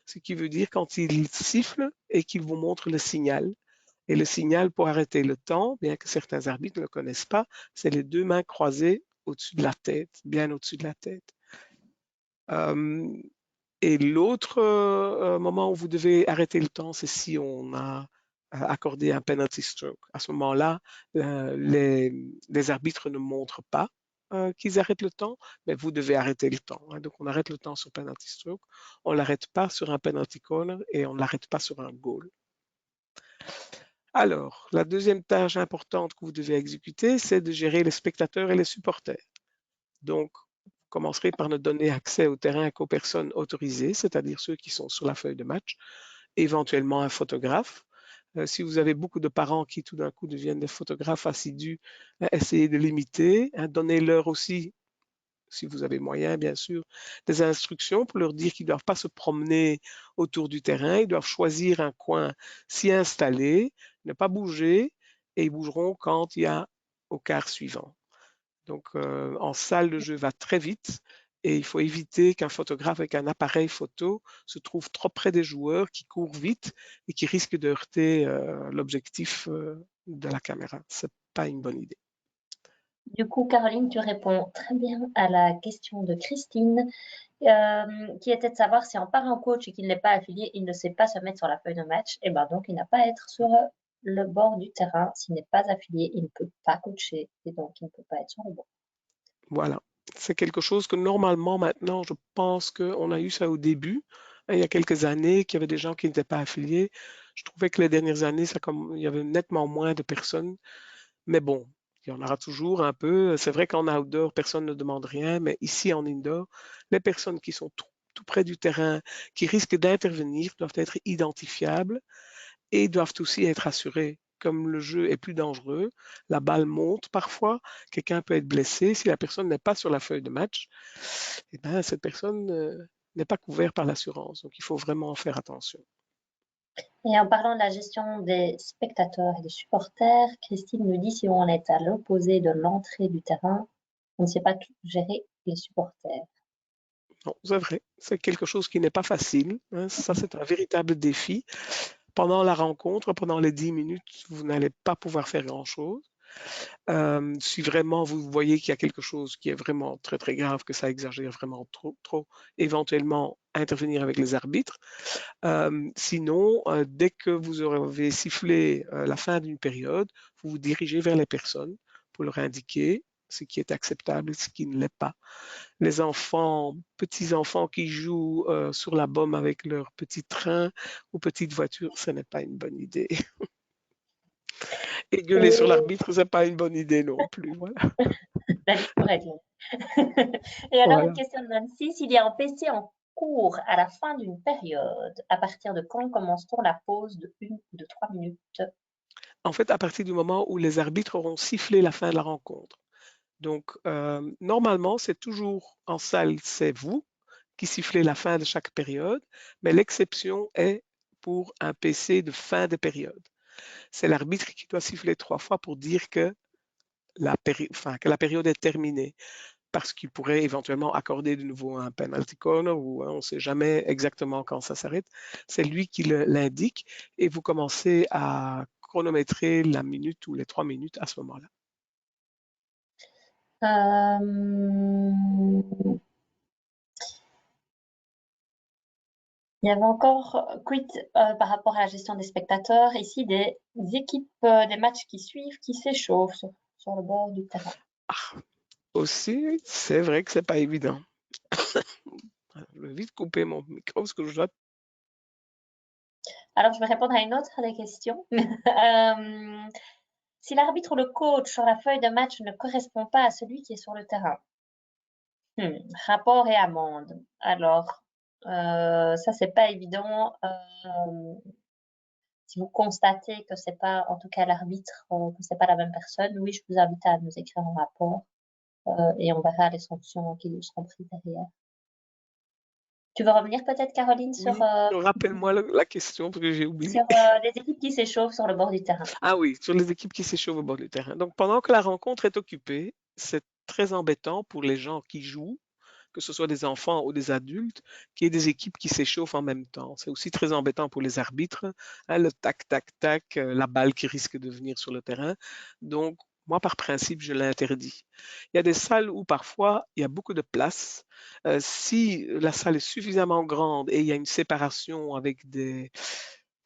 ce qui veut dire quand ils sifflent et qu'ils vous montrent le signal. Et le signal pour arrêter le temps, bien que certains arbitres ne le connaissent pas, c'est les deux mains croisées au-dessus de la tête, bien au-dessus de la tête. Et l'autre moment où vous devez arrêter le temps, c'est si on a accordé un penalty stroke. À ce moment-là, les arbitres ne montrent pas qu'ils arrêtent le temps, mais vous devez arrêter le temps. Hein. Donc on arrête le temps sur penalty stroke, on ne l'arrête pas sur un penalty corner et on ne l'arrête pas sur un goal. Alors, la deuxième tâche importante que vous devez exécuter, c'est de gérer les spectateurs et les supporters. Donc, vous commencerez par ne donner accès au terrain qu'aux personnes autorisées, c'est-à-dire ceux qui sont sur la feuille de match, éventuellement un photographe. Si vous avez beaucoup de parents qui tout d'un coup deviennent des photographes assidus, essayez de limiter. Hein, donnez-leur aussi, si vous avez moyen bien sûr, des instructions pour leur dire qu'ils ne doivent pas se promener autour du terrain, ils doivent choisir un coin, s'y installer, ne pas bouger et ils bougeront quand il y a au quart suivant. Donc, en salle, le jeu va très vite et il faut éviter qu'un photographe avec un appareil photo se trouve trop près des joueurs qui courent vite et qui risquent de heurter l'objectif de la caméra. C'est pas une bonne idée. Du coup, Caroline, tu réponds très bien à la question de Christine, qui était de savoir si on part en coach et qu'il n'est pas affilié, il ne sait pas se mettre sur la feuille de match. Et ben donc, il n'a pas à être sur le bord du terrain. S'il n'est pas affilié, il ne peut pas coacher et donc il ne peut pas être sur le bord. Voilà. C'est quelque chose que normalement maintenant, je pense qu'on a eu ça au début, hein, il y a quelques années, qu'il y avait des gens qui n'étaient pas affiliés. Je trouvais que les dernières années, il y avait nettement moins de personnes. Mais bon, il y en aura toujours un peu. C'est vrai qu'en outdoor, personne ne demande rien, mais ici en indoor, les personnes qui sont tout près du terrain, qui risquent d'intervenir, doivent être identifiables et doivent aussi être assurées. Comme le jeu est plus dangereux, la balle monte parfois, quelqu'un peut être blessé. Si la personne n'est pas sur la feuille de match, eh ben, cette personne n'est pas couverte par l'assurance. Donc il faut vraiment faire attention. Et en parlant de la gestion des spectateurs et des supporters, Christine nous dit si on est à l'opposé de l'entrée du terrain, on ne sait pas gérer les supporters. Non, c'est vrai, c'est quelque chose qui n'est pas facile, hein. Ça, c'est un véritable défi. Pendant la rencontre, pendant les 10 minutes, vous n'allez pas pouvoir faire grand-chose. Si vraiment vous voyez qu'il y a quelque chose qui est vraiment très très grave, que ça exagère vraiment trop, éventuellement intervenir avec les arbitres. Sinon, dès que vous aurez sifflé la fin d'une période, vous vous dirigez vers les personnes pour leur indiquer ce qui est acceptable et ce qui ne l'est pas. Les enfants, petits-enfants qui jouent sur la bombe avec leur petit train ou petite voiture, ce n'est pas une bonne idée. Et gueuler sur Et l'arbitre, c'est pas une bonne idée non plus. Voilà. la liste pourrait être longue. Et alors, une Voilà. question de 26, s'il y a un PC en cours à la fin d'une période, à partir de quand commence-t-on la pause de 1 ou de 3 minutes? En fait, à partir du moment où les arbitres auront sifflé la fin de la rencontre. Donc, normalement, c'est toujours en salle, c'est vous qui sifflez la fin de chaque période, mais l'exception est pour un PC de fin de période. C'est l'arbitre qui doit siffler 3 fois pour dire que que la période est terminée, parce qu'il pourrait éventuellement accorder de nouveau un penalty corner ou hein, on ne sait jamais exactement quand ça s'arrête. C'est lui qui l'indique et vous commencez à chronométrer la minute ou les 3 minutes à ce moment-là. Euh, Il y avait encore, quid par rapport à la gestion des spectateurs, ici des équipes, des matchs qui suivent, qui s'échauffent sur le bord du terrain. Ah, aussi, c'est vrai que c'est pas évident. Je vais vite couper mon micro parce que je dois. Alors, je vais répondre à une autre des questions. Si l'arbitre ou le coach sur la feuille de match ne correspond pas à celui qui est sur le terrain, rapport et amende. Alors, ça, c'est pas évident. Si vous constatez que c'est pas, en tout cas l'arbitre, que c'est pas la même personne, oui, je vous invite à nous écrire un rapport et on verra les sanctions qui nous seront prises derrière. Tu veux revenir peut-être, Caroline, Oui, rappelle-moi la question parce que j'ai oublié. sur les équipes qui s'échauffent sur le bord du terrain? Ah oui, sur les équipes qui s'échauffent au bord du terrain. Donc pendant que la rencontre est occupée, c'est très embêtant pour les gens qui jouent, que ce soit des enfants ou des adultes, qu'il y ait des équipes qui s'échauffent en même temps. C'est aussi très embêtant pour les arbitres, hein, le tac, tac, tac, la balle qui risque de venir sur le terrain. Donc, moi, par principe, je l'interdis. Il y a des salles où parfois il y a beaucoup de place. Si la salle est suffisamment grande et il y a une séparation avec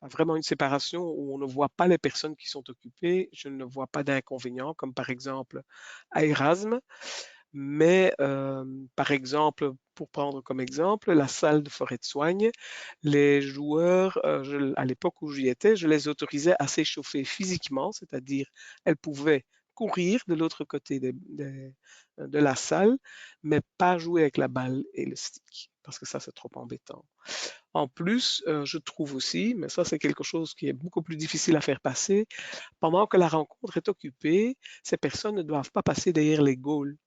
vraiment une séparation où on ne voit pas les personnes qui sont occupées, je ne vois pas d'inconvénient, comme par exemple à Erasme. Mais par exemple, pour prendre comme exemple, la salle de forêt de soigne, les joueurs, à l'époque où j'y étais, je les autorisais à s'échauffer physiquement, c'est-à-dire elles pouvaient courir de l'autre côté de la salle, mais pas jouer avec la balle et le stick, parce que ça, c'est trop embêtant. En plus, je trouve aussi, mais ça, c'est quelque chose qui est beaucoup plus difficile à faire passer, pendant que la rencontre est occupée, ces personnes ne doivent pas passer derrière les goals.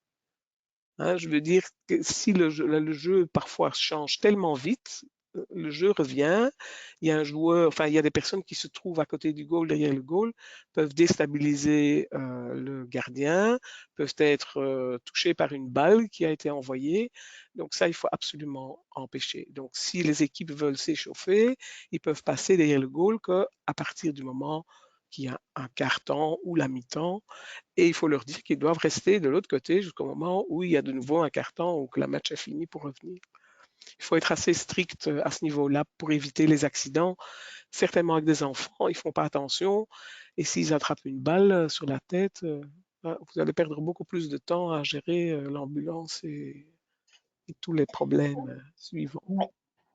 Hein, je veux dire que si le jeu parfois change tellement vite le jeu revient, il y a un joueur, enfin il y a des personnes qui se trouvent à côté du goal, derrière le goal, peuvent déstabiliser le gardien, peuvent être touchés par une balle qui a été envoyée. Donc ça, il faut absolument empêcher. Donc si les équipes veulent s'échauffer, ils peuvent passer derrière le goal qu'à partir du moment qu'il y a un quart-temps ou la mi-temps, et il faut leur dire qu'ils doivent rester de l'autre côté jusqu'au moment où il y a de nouveau un quart-temps ou que la match est finie pour revenir. Il faut être assez strict à ce niveau-là pour éviter les accidents. Certainement avec des enfants, ils ne font pas attention. Et s'ils attrapent une balle sur la tête, vous allez perdre beaucoup plus de temps à gérer l'ambulance et tous les problèmes suivants. Oui,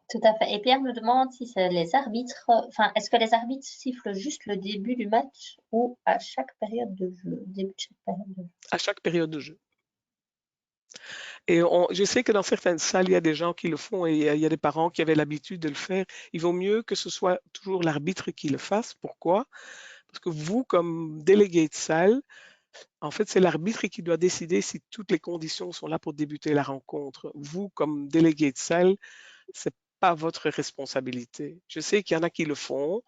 tout à fait. Et Pierre me demande si c'est les arbitres, enfin, est-ce que les arbitres sifflent juste le début du match ou à chaque période de jeu, début de chaque période de jeu? À chaque période de jeu. Et je sais que dans certaines salles, il y a des gens qui le font et il y a des parents qui avaient l'habitude de le faire. Il vaut mieux que ce soit toujours l'arbitre qui le fasse. Pourquoi? Parce que vous, comme délégué de salle, en fait, c'est l'arbitre qui doit décider si toutes les conditions sont là pour débuter la rencontre. Vous, comme délégué de salle, c'est pas votre responsabilité. Je sais qu'il y en a qui le font,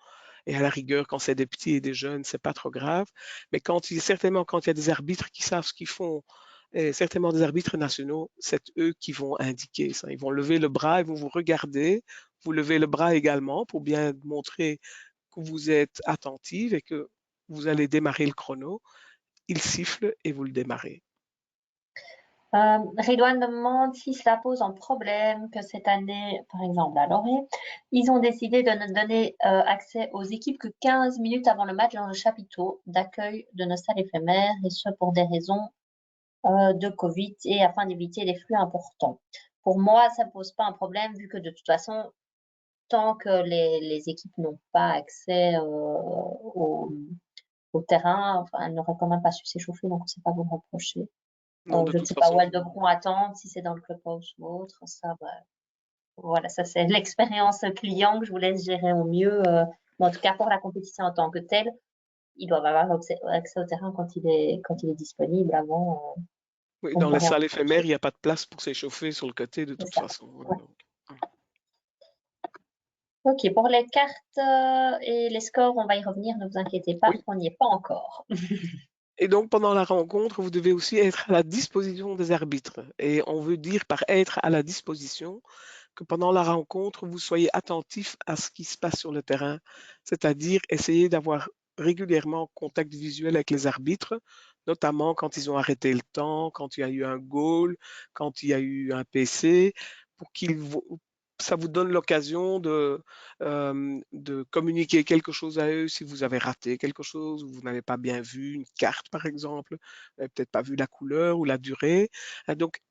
et à la rigueur, quand c'est des petits et des jeunes, c'est pas trop grave. Mais certainement, quand il y a des arbitres qui savent ce qu'ils font, et certainement des arbitres nationaux, c'est eux qui vont indiquer ça. Ils vont lever le bras, ils vont vous regarder, vous levez le bras également pour bien montrer que vous êtes attentive et que vous allez démarrer le chrono. Ils sifflent et vous le démarrez. Redouane demande si cela pose un problème que cette année, par exemple à Lorient, ils ont décidé de ne donner accès aux équipes que 15 minutes avant le match dans le chapiteau d'accueil de nos salles éphémères, et ce pour des raisons de Covid et afin d'éviter les flux importants. Pour moi, ça ne pose pas un problème vu que de toute façon, tant que les équipes n'ont pas accès au terrain, enfin, elles n'auraient quand même pas su s'échauffer, donc on ne sait pas vous le reprocher. Non, de Je ne toute sais pas où façon, elles devront attendre, si c'est dans le clubhouse ou autre. Ça, bah, voilà, ça c'est l'expérience client que je vous laisse gérer au mieux. Mais en tout cas, pour la compétition en tant que telle, ils doivent avoir accès au terrain quand il est disponible avant. oui, On dans les pourra salles éphémères, reprocher. il n'y a pas de place pour s'échauffer sur le côté de C'est toute ça. façon. Voilà, Ouais. donc, voilà. Ok, pour les cartes et les scores, on va y revenir, ne vous inquiétez pas, Oui. on n'y est pas encore. Et donc, pendant la rencontre, vous devez aussi être à la disposition des arbitres. Et on veut dire par être à la disposition que pendant la rencontre, vous soyez attentif à ce qui se passe sur le terrain, c'est-à-dire essayer d'avoir régulièrement contact visuel avec les arbitres, notamment quand ils ont arrêté le temps, quand il y a eu un goal, quand il y a eu un PC, pour ça vous donne l'occasion de communiquer quelque chose à eux si vous avez raté quelque chose ou vous n'avez pas bien vu une carte, par exemple, vous n'avez peut-être pas vu la couleur ou la durée. Donc,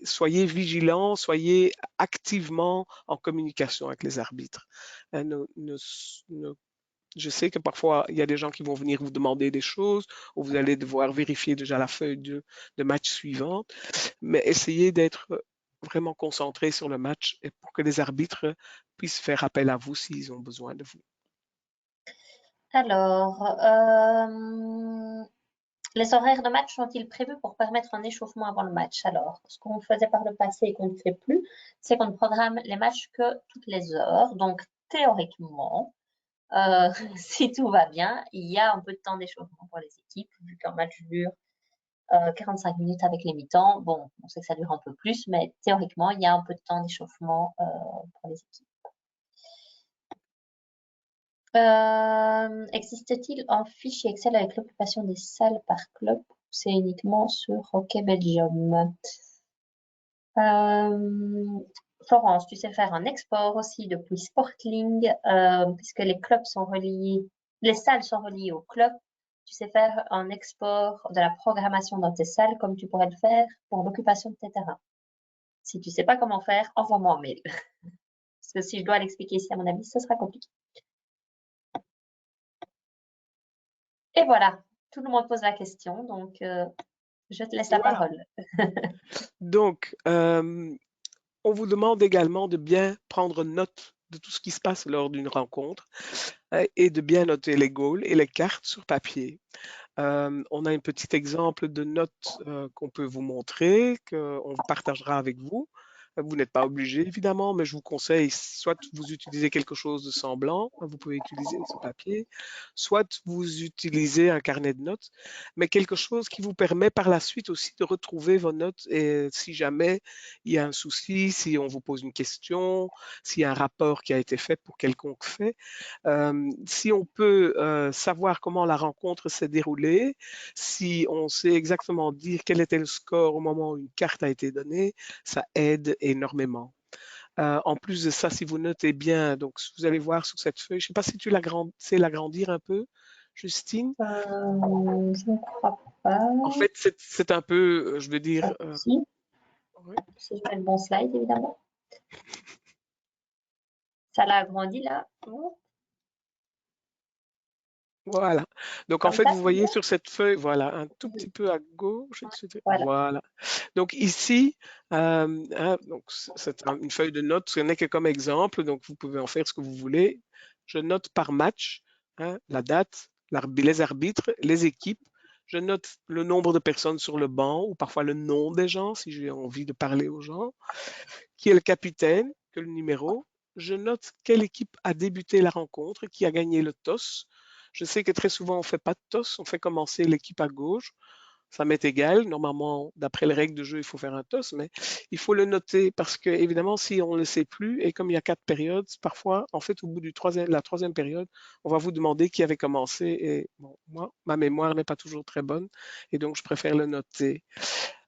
soyez vigilants, soyez activement en communication avec les arbitres. Hein, je sais que parfois, il y a des gens qui vont venir vous demander des choses, ou vous allez devoir vérifier déjà la feuille de match suivante, mais essayez d'être vraiment concentré sur le match et pour que les arbitres puissent faire appel à vous s'ils ont besoin de vous. Alors, les horaires de match sont-ils prévus pour permettre un échauffement avant le match? Alors, ce qu'on faisait par le passé et qu'on ne fait plus, c'est qu'on ne programme les matchs que toutes les heures. Donc, théoriquement, si tout va bien, il y a un peu de temps d'échauffement pour les équipes, vu qu'un match dure 45 minutes avec les mi-temps. Bon, on sait que ça dure un peu plus, mais théoriquement, il y a un peu de temps d'échauffement pour les équipes. Existe-t-il un fichier Excel avec l'occupation des salles par club? C'est uniquement sur Hockey Belgium. Florence, tu sais faire un export aussi depuis Sportling, puisque les clubs sont reliés, les salles sont reliées au club. Tu sais faire un export de la programmation dans tes salles comme tu pourrais le faire pour l'occupation de tes terrains. Si tu sais pas comment faire, envoie-moi un mail. Parce que si je dois l'expliquer ici, à mon avis, ce sera compliqué. Et voilà, tout le monde pose la question, donc je te laisse la Voilà. parole. Donc, on vous demande également de bien prendre note de tout ce qui se passe lors d'une rencontre et de bien noter les goals et les cartes sur papier. On a un petit exemple de note qu'on peut vous montrer, qu'on partagera avec vous. Vous n'êtes pas obligé, évidemment, mais je vous conseille soit vous utilisez quelque chose de semblant, vous pouvez utiliser ce papier, soit vous utilisez un carnet de notes, mais quelque chose qui vous permet par la suite aussi de retrouver vos notes et si jamais il y a un souci, si on vous pose une question, s'il y a un rapport qui a été fait pour quelconque fait, si on peut savoir comment la rencontre s'est déroulée, si on sait exactement dire quel était le score au moment où une carte a été donnée, ça aide énormément. En plus de ça, si vous notez bien, donc vous allez voir sur cette feuille, je ne sais pas si tu sais l'agrandir un peu, Justine. Je ne crois pas. En fait, c'est un peu, je veux dire, Si, ouais, si je mets le bon slide, évidemment. Ça l'a agrandi là. voilà. Donc en Comme fait, ça, vous c'est voyez bien. sur cette feuille, voilà, un tout Mhm. petit peu à gauche, Ouais, etc. voilà. Voilà. Donc ici, donc c'est une feuille de notes, ce n'est que comme exemple, donc vous pouvez en faire ce que vous voulez. Je note par match, la date, les arbitres, les équipes. Je note le nombre de personnes sur le banc ou parfois le nom des gens si j'ai envie de parler aux gens. Qui est le capitaine, que le numéro. Je note quelle équipe a débuté la rencontre, qui a gagné le toss. Je sais que très souvent on ne fait pas de toss, on fait commencer l'équipe à gauche. Ça m'est égal. Normalement, d'après les règles de jeu, il faut faire un toss, mais il faut le noter parce que, évidemment, si on ne le sait plus, et comme il y a 4 périodes, parfois, en fait, au bout de la troisième période, on va vous demander qui avait commencé. Et bon, moi, ma mémoire n'est pas toujours très bonne, et donc je préfère le noter.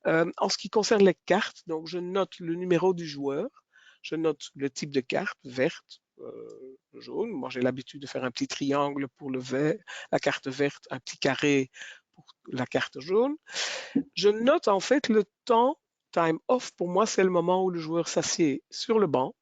En ce qui concerne les cartes, donc je note le numéro du joueur, je note le type de carte, verte, jaune. Moi, j'ai l'habitude de faire un petit triangle pour le vert, la carte verte, un petit carré pour la carte jaune. Je note en fait le temps, time off, pour moi, c'est le moment où le joueur s'assied sur le banc.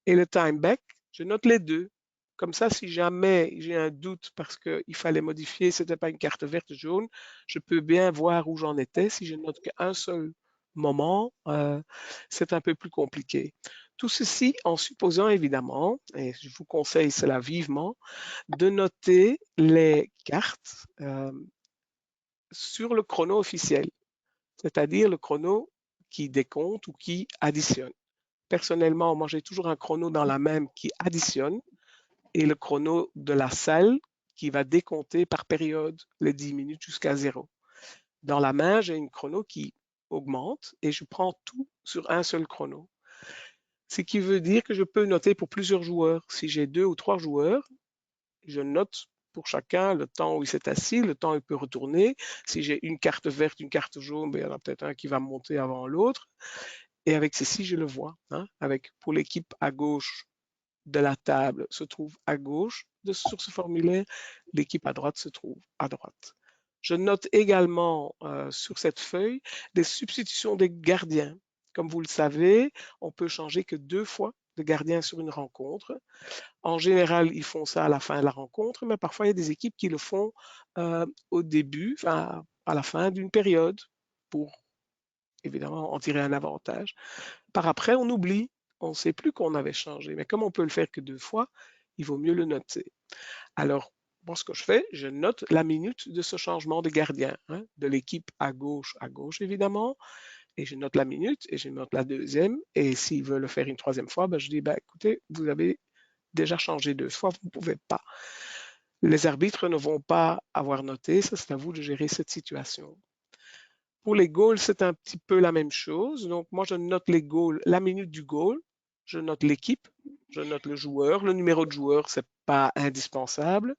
Et le time back, je note les deux. Comme ça, si jamais j'ai un doute parce qu'il fallait modifier, ce n'était pas une carte verte jaune, je peux bien voir où j'en étais. Si je note qu'un seul moment, c'est un peu plus compliqué. Tout ceci en supposant évidemment, et je vous conseille cela vivement, de noter les cartes sur le chrono officiel, c'est-à-dire le chrono qui décompte ou qui additionne. Personnellement, moi, j'ai toujours un chrono dans la main qui additionne et le chrono de la salle qui va décompter par période les 10 minutes jusqu'à zéro. Dans la main, j'ai une chrono qui augmente et je prends tout sur un seul chrono. Ce qui veut dire que je peux noter pour plusieurs joueurs. Si j'ai 2 ou 3 joueurs, je note pour chacun le temps où il s'est assis, le temps où il peut retourner. Si j'ai une carte verte, une carte jaune, ben, il y en a peut-être un qui va monter avant l'autre. Et avec ceci, je le vois. Avec, pour l'équipe à gauche de la table se trouve à gauche sur ce formulaire, l'équipe à droite se trouve à droite. Je note également sur cette feuille les substitutions des gardiens. Comme vous le savez, on peut changer que 2 fois de gardien sur une rencontre. En général, ils font ça à la fin de la rencontre, mais parfois il y a des équipes qui le font au début, enfin, à la fin d'une période, pour évidemment en tirer un avantage. Par après, on oublie, on ne sait plus qu'on avait changé, mais comme on peut le faire que 2 fois, il vaut mieux le noter. Alors, moi, ce que je fais, je note la minute de ce changement de gardien, de l'équipe à gauche évidemment, et je note la minute et je note la deuxième. Et s'ils veulent le faire une troisième fois, ben, je dis, ben, écoutez, vous avez déjà changé 2 fois, vous ne pouvez pas. Les arbitres ne vont pas avoir noté, ça c'est à vous de gérer cette situation. Pour les goals, c'est un petit peu la même chose. Donc, moi, je note les goals, la minute du goal, je note l'équipe, je note le joueur, le numéro de joueur, c'est pas indispensable,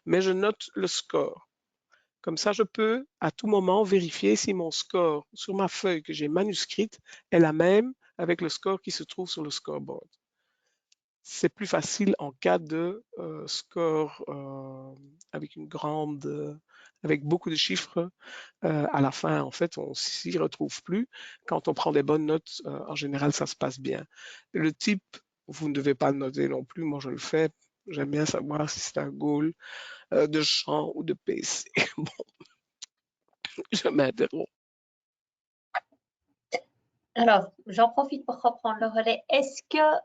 mais je note le score. Comme ça, je peux à tout moment vérifier si mon score sur ma feuille que j'ai manuscrite est la même avec le score qui se trouve sur le scoreboard. C'est plus facile en cas de score avec avec beaucoup de chiffres à la fin, en fait, on s'y retrouve plus. Quand on prend des bonnes notes, en général, ça se passe bien. Le type, vous ne devez pas le noter non plus. Moi, je le fais. J'aime bien savoir si c'est un goal de champ ou de PC. Bon, je m'interromps. Alors, j'en profite pour reprendre le relais. Est-ce que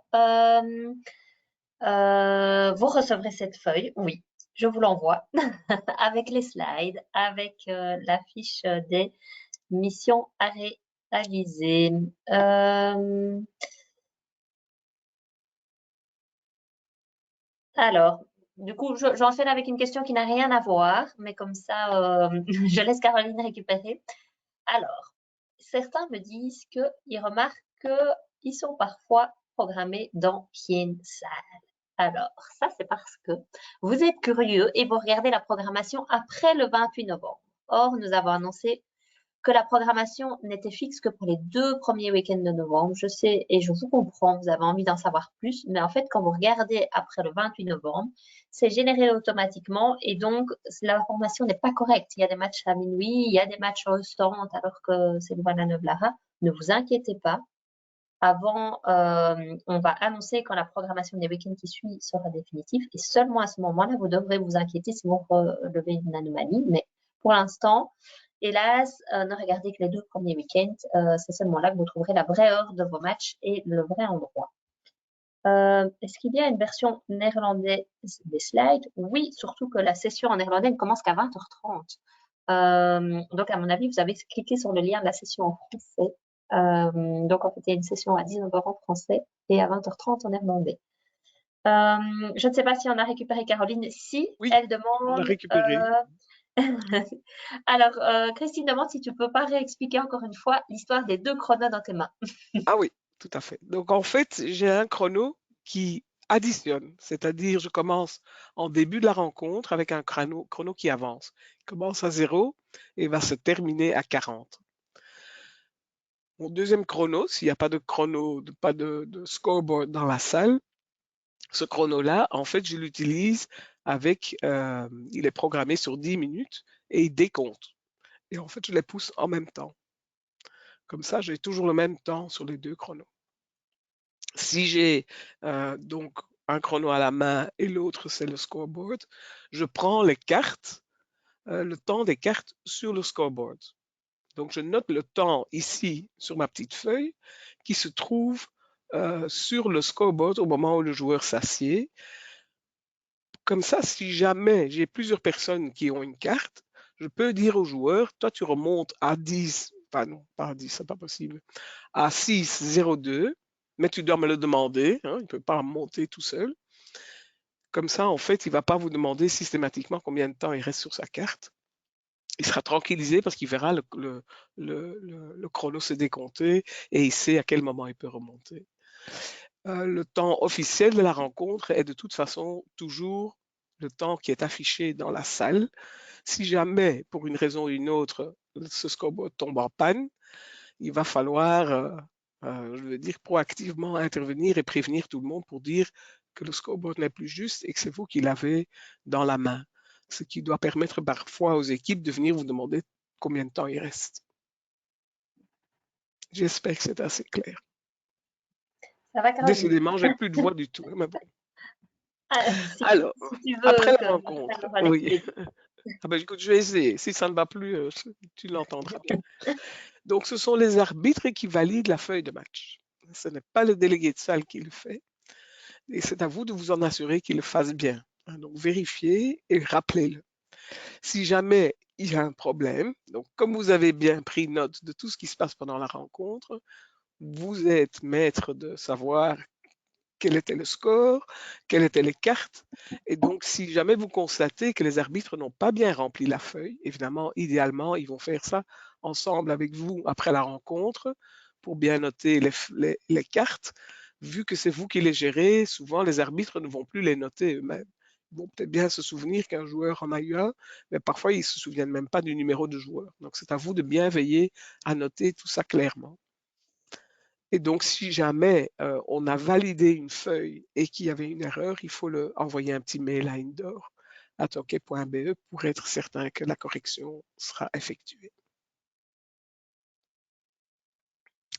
vous recevrez cette feuille? Oui, je vous l'envoie avec les slides, avec la fiche des missions arrêt Alizé. Alors, du coup, j'enchaîne avec une question qui n'a rien à voir, mais comme ça, je laisse Caroline récupérer. Alors, certains me disent qu'ils remarquent qu'ils sont parfois programmés dans Kien Salle. Alors, ça, c'est parce que vous êtes curieux et vous regardez la programmation après le 28 novembre. Or, nous avons annoncé que la programmation n'était fixe que pour les 2 premiers week-ends de novembre. Je sais et je vous comprends, vous avez envie d'en savoir plus, mais en fait, quand vous regardez après le 28 novembre, c'est généré automatiquement et donc l'information n'est pas correcte. Il y a des matchs à minuit, il y a des matchs au stand alors que c'est Louvain Lara. Ne vous inquiétez pas. Avant, on va annoncer quand la programmation des week-ends qui suit sera définitive et seulement à ce moment-là, vous devrez vous inquiéter si vous relevez une anomalie. Mais pour l'instant, hélas, ne regardez que les 2 premiers week-ends. C'est seulement là que vous trouverez la vraie heure de vos matchs et le vrai endroit. Est-ce qu'il y a une version néerlandaise des slides? Oui, surtout que la session en néerlandais ne commence qu'à 20h30. Donc, à mon avis, vous avez cliqué sur le lien de la session en français. Donc, en fait, il y a une session à 19h en français et à 20h30 en néerlandais. Je ne sais pas si on a récupéré Caroline. Si, Oui, elle on a demande. récupéré. Alors, Christine demande si tu peux pas réexpliquer encore une fois l'histoire des 2 chronos dans tes mains. Ah oui, tout à fait. Donc en fait, j'ai un chrono qui additionne, c'est-à-dire je commence en début de la rencontre avec un chrono qui avance. Il commence à 0 et va se terminer à 40. Mon deuxième chrono, s'il n'y a pas de chrono, pas de scoreboard dans la salle, ce chrono-là, en fait, je l'utilise avec, il est programmé sur 10 minutes et il décompte. Et en fait, je les pousse en même temps. Comme ça, j'ai toujours le même temps sur les 2 chronos. Si j'ai donc un chrono à la main et l'autre c'est le scoreboard, je prends les cartes, le temps des cartes sur le scoreboard. Donc je note le temps ici sur ma petite feuille qui se trouve sur le scoreboard au moment où le joueur s'assied. Comme ça, si jamais j'ai plusieurs personnes qui ont une carte, je peux dire au joueur, toi tu remontes à 10, enfin non, pas à 10, c'est pas possible, à 6,02, mais tu dois me le demander, hein, il ne peut pas monter tout seul. Comme ça, en fait, il ne va pas vous demander systématiquement combien de temps il reste sur sa carte. Il sera tranquillisé parce qu'il verra le chrono se décompter et il sait à quel moment il peut remonter. Le temps officiel de la rencontre est de toute façon toujours le temps qui est affiché dans la salle. Si jamais, pour une raison ou une autre, ce scoreboard tombe en panne, il va falloir, je veux dire, proactivement intervenir et prévenir tout le monde pour dire que le scoreboard n'est plus juste et que c'est vous qui l'avez dans la main. Ce qui doit permettre parfois aux équipes de venir vous demander combien de temps il reste. J'espère que c'est assez clair. Ça va, Caroline? Décidément, j'ai plus de voix du tout, mais bon. Ah, Alors, si tu après veux la que je prenne le rencontre, relais, oui. vas-y. Ah ben, écoute, je vais essayer. Si ça ne va plus, tu l'entendras bien. Donc, ce sont les arbitres qui valident la feuille de match. Ce n'est pas le délégué de salle qui le fait. Et c'est à vous de vous en assurer qu'il le fasse bien. Donc, vérifiez et rappelez-le. Si jamais il y a un problème, donc comme vous avez bien pris note de tout ce qui se passe pendant la rencontre, vous êtes maître de savoir quel était le score, quelles étaient les cartes. Et donc, si jamais vous constatez que les arbitres n'ont pas bien rempli la feuille, évidemment, idéalement, ils vont faire ça ensemble avec vous après la rencontre pour bien noter les cartes. Vu que c'est vous qui les gérez, souvent les arbitres ne vont plus les noter eux-mêmes. Ils vont peut-être bien se souvenir qu'un joueur en a eu un, mais parfois ils ne se souviennent même pas du numéro de joueur. Donc c'est à vous de bien veiller à noter tout ça clairement. Et donc, si jamais on a validé une feuille et qu'il y avait une erreur, il faut envoyer un petit mail à indoor@hockey.be pour être certain que la correction sera effectuée.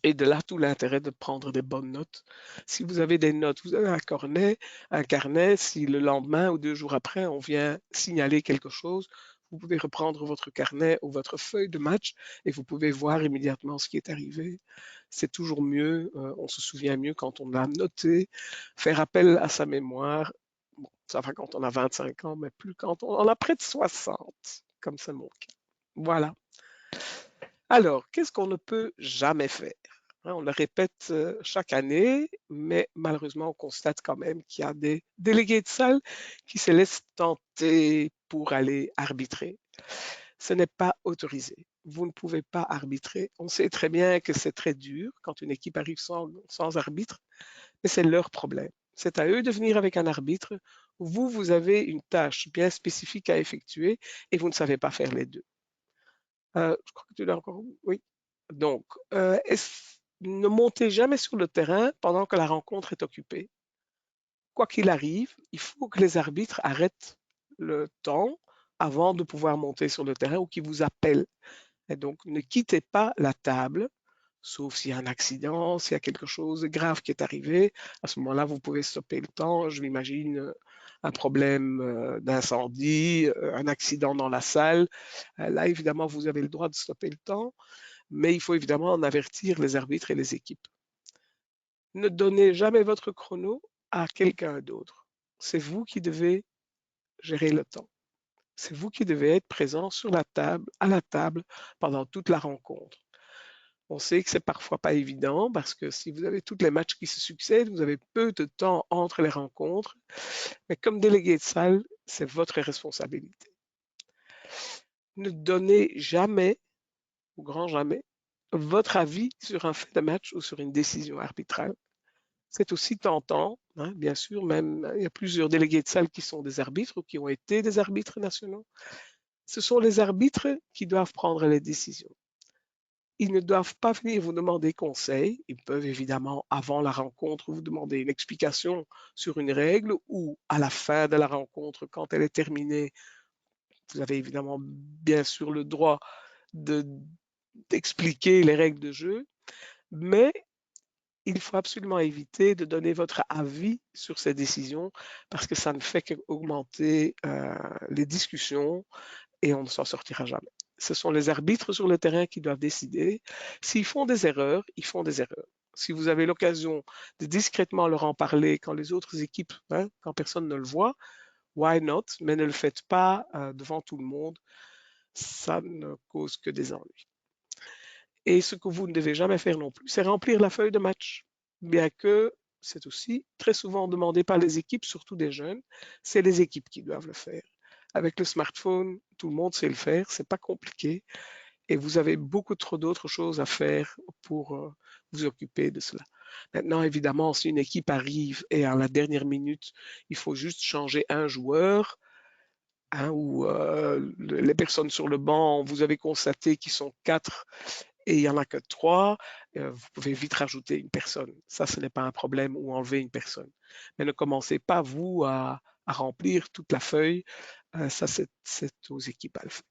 Et de là, tout l'intérêt de prendre des bonnes notes. Si vous avez des notes, vous avez un carnet, si le lendemain ou 2 jours après, on vient signaler quelque chose, vous pouvez reprendre votre carnet ou votre feuille de match et vous pouvez voir immédiatement ce qui est arrivé. C'est toujours mieux, on se souvient mieux quand on a noté, faire appel à sa mémoire. Bon, ça va quand on a 25 ans, mais plus quand on en a près de 60, comme c'est mon cas. Voilà. Alors, qu'est-ce qu'on ne peut jamais faire? Hein, on le répète chaque année, mais malheureusement, on constate quand même qu'il y a des délégués de salle qui se laissent tenter pour aller arbitrer. Ce n'est pas autorisé. Vous ne pouvez pas arbitrer. On sait très bien que c'est très dur quand une équipe arrive sans arbitre, mais c'est leur problème. C'est à eux de venir avec un arbitre. Vous, vous avez une tâche bien spécifique à effectuer et vous ne savez pas faire les deux. Je crois que tu l'as encore. Oui. Donc, ne montez jamais sur le terrain pendant que la rencontre est occupée. Quoi qu'il arrive, il faut que les arbitres arrêtent le temps avant de pouvoir monter sur le terrain ou qu'ils vous appellent. Et donc, ne quittez pas la table, sauf s'il y a un accident, s'il y a quelque chose de grave qui est arrivé. À ce moment-là, vous pouvez stopper le temps. Je m'imagine un problème d'incendie, un accident dans la salle. Là, évidemment, vous avez le droit de stopper le temps, mais il faut évidemment en avertir les arbitres et les équipes. Ne donnez jamais votre chrono à quelqu'un d'autre. C'est vous qui devez gérer le temps. C'est vous qui devez être présent sur la table, à la table, pendant toute la rencontre. On sait que c'est parfois pas évident parce que si vous avez tous les matchs qui se succèdent, vous avez peu de temps entre les rencontres. Mais comme délégué de salle, c'est votre responsabilité. Ne donnez jamais, ou grand jamais, votre avis sur un fait de match ou sur une décision arbitrale. C'est aussi tentant, hein, bien sûr, même il y a plusieurs délégués de salle qui sont des arbitres ou qui ont été des arbitres nationaux. Ce sont les arbitres qui doivent prendre les décisions. Ils ne doivent pas venir vous demander conseil. Ils peuvent évidemment, avant la rencontre, vous demander une explication sur une règle ou à la fin de la rencontre, quand elle est terminée, vous avez évidemment bien sûr le droit d'expliquer les règles de jeu, mais il faut absolument éviter de donner votre avis sur ces décisions parce que ça ne fait qu'augmenter les discussions et on ne s'en sortira jamais. Ce sont les arbitres sur le terrain qui doivent décider. S'ils font des erreurs, ils font des erreurs. Si vous avez l'occasion de discrètement leur en parler quand les autres équipes, hein, quand personne ne le voit, why not? Mais ne le faites pas devant tout le monde. Ça ne cause que des ennuis. Et ce que vous ne devez jamais faire non plus, c'est remplir la feuille de match. Bien que c'est aussi très souvent demandé par les équipes, surtout des jeunes, c'est les équipes qui doivent le faire. Avec le smartphone, tout le monde sait le faire, c'est pas compliqué et vous avez beaucoup trop d'autres choses à faire pour vous occuper de cela. Maintenant, évidemment, si une équipe arrive et à la dernière minute, il faut juste changer un joueur, hein, ou les personnes sur le banc, vous avez constaté qu'ils sont quatre et il n'y en a que trois, vous pouvez vite rajouter une personne. Ça, ce n'est pas un problème ou enlever une personne. Mais ne commencez pas, vous, à remplir toute la feuille. Ça, c'est aux équipes à le faire.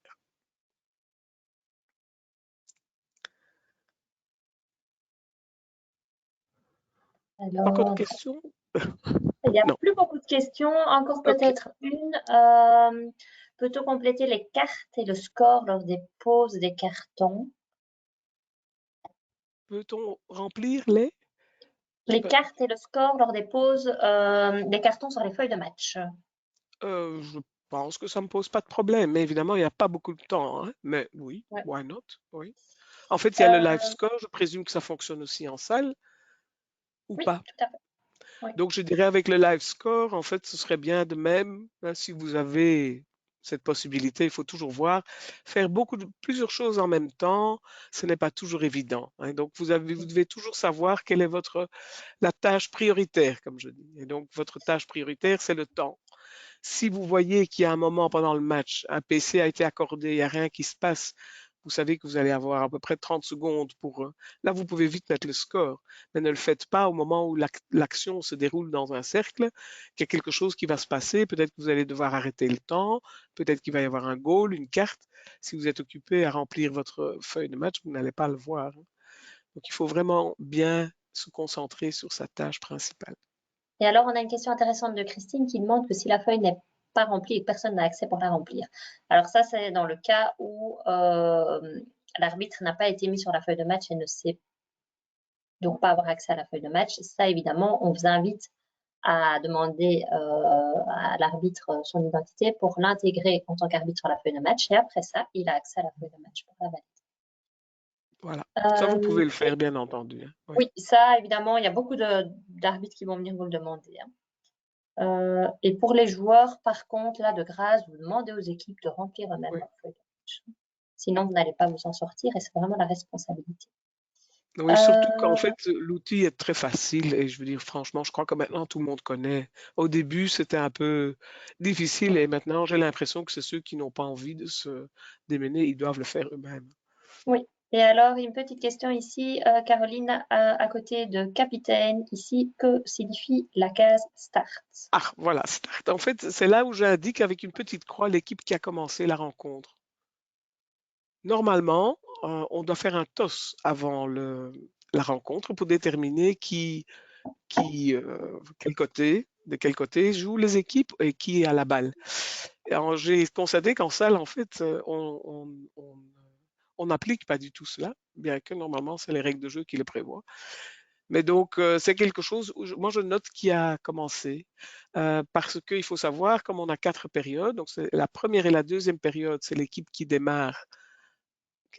Encore de Alors, questions? il n'y a Non. plus beaucoup de questions. Encore OK. peut-être une. Peut-on compléter les cartes et le score lors des pauses des cartons? Peut-on remplir les? J'ai Les pas- cartes et le score lors des pauses des cartons sur les feuilles de match. Je pense que ça me pose pas de problème, mais évidemment, il n'y a pas beaucoup de temps, hein. Mais oui, Ouais. why not? Oui. En fait, il y a le live Euh, score. Je présume que ça fonctionne aussi en salle ou oui, pas. tout à fait. Oui. Donc, je dirais avec le live score, en fait, ce serait bien de même, hein, si vous avez cette possibilité, il faut toujours voir, faire plusieurs choses en même temps, ce n'est pas toujours évident, hein. Donc, vous devez toujours savoir quelle est la tâche prioritaire, comme je dis. Et donc, votre tâche prioritaire, c'est le temps. Si vous voyez qu'il y a un moment pendant le match, un PC a été accordé, il n'y a rien qui se passe, vous savez que vous allez avoir à peu près 30 secondes pour... là, vous pouvez vite mettre le score, mais ne le faites pas au moment où l'action se déroule dans un cercle, qu'il y a quelque chose qui va se passer, peut-être que vous allez devoir arrêter le temps, peut-être qu'il va y avoir un goal, une carte. Si vous êtes occupé à remplir votre feuille de match, vous n'allez pas le voir, hein. Donc, il faut vraiment bien se concentrer sur sa tâche principale. Et alors, on a une question intéressante de Christine qui demande que si la feuille n'est pas remplie et que personne n'a accès pour la remplir. Alors ça, c'est dans le cas où l'arbitre n'a pas été mis sur la feuille de match et ne sait donc pas avoir accès à la feuille de match. Ça, évidemment, on vous invite à demander à l'arbitre son identité pour l'intégrer en tant qu'arbitre sur la feuille de match. Et après ça, il a accès à la feuille de match pour la valider. Voilà. Ça, vous pouvez le faire, bien entendu, hein. Oui. Oui, ça, évidemment, il y a beaucoup d'arbitres qui vont venir vous le demander, hein. Et pour les joueurs, par contre, là, de grâce, vous demandez aux équipes de remplir eux-mêmes Oui. leur feuille de match. Sinon, vous n'allez pas vous en sortir et c'est vraiment la responsabilité. Oui, surtout qu'en Euh, fait, l'outil est très facile et je veux dire, franchement, je crois que maintenant tout le monde connaît. Au début, c'était un peu difficile et maintenant, j'ai l'impression que c'est ceux qui n'ont pas envie de se démener, ils doivent le faire eux-mêmes. oui. Et alors, une petite question ici, Caroline, à côté de capitaine, ici, que signifie la case start? Ah, voilà, start. En fait, c'est là où j'indique avec une petite croix l'équipe qui a commencé la rencontre. Normalement, on doit faire un toss avant la rencontre pour déterminer de quel côté jouent les équipes et qui est à la balle. Alors, j'ai constaté qu'en salle, en fait, on n'applique pas du tout cela, bien que normalement, c'est les règles de jeu qui le prévoient. Mais donc, c'est quelque chose où moi, je note qui a commencé, parce qu'il faut savoir, comme on a 4 périodes, donc c'est la première et la deuxième période, c'est l'équipe qui démarre,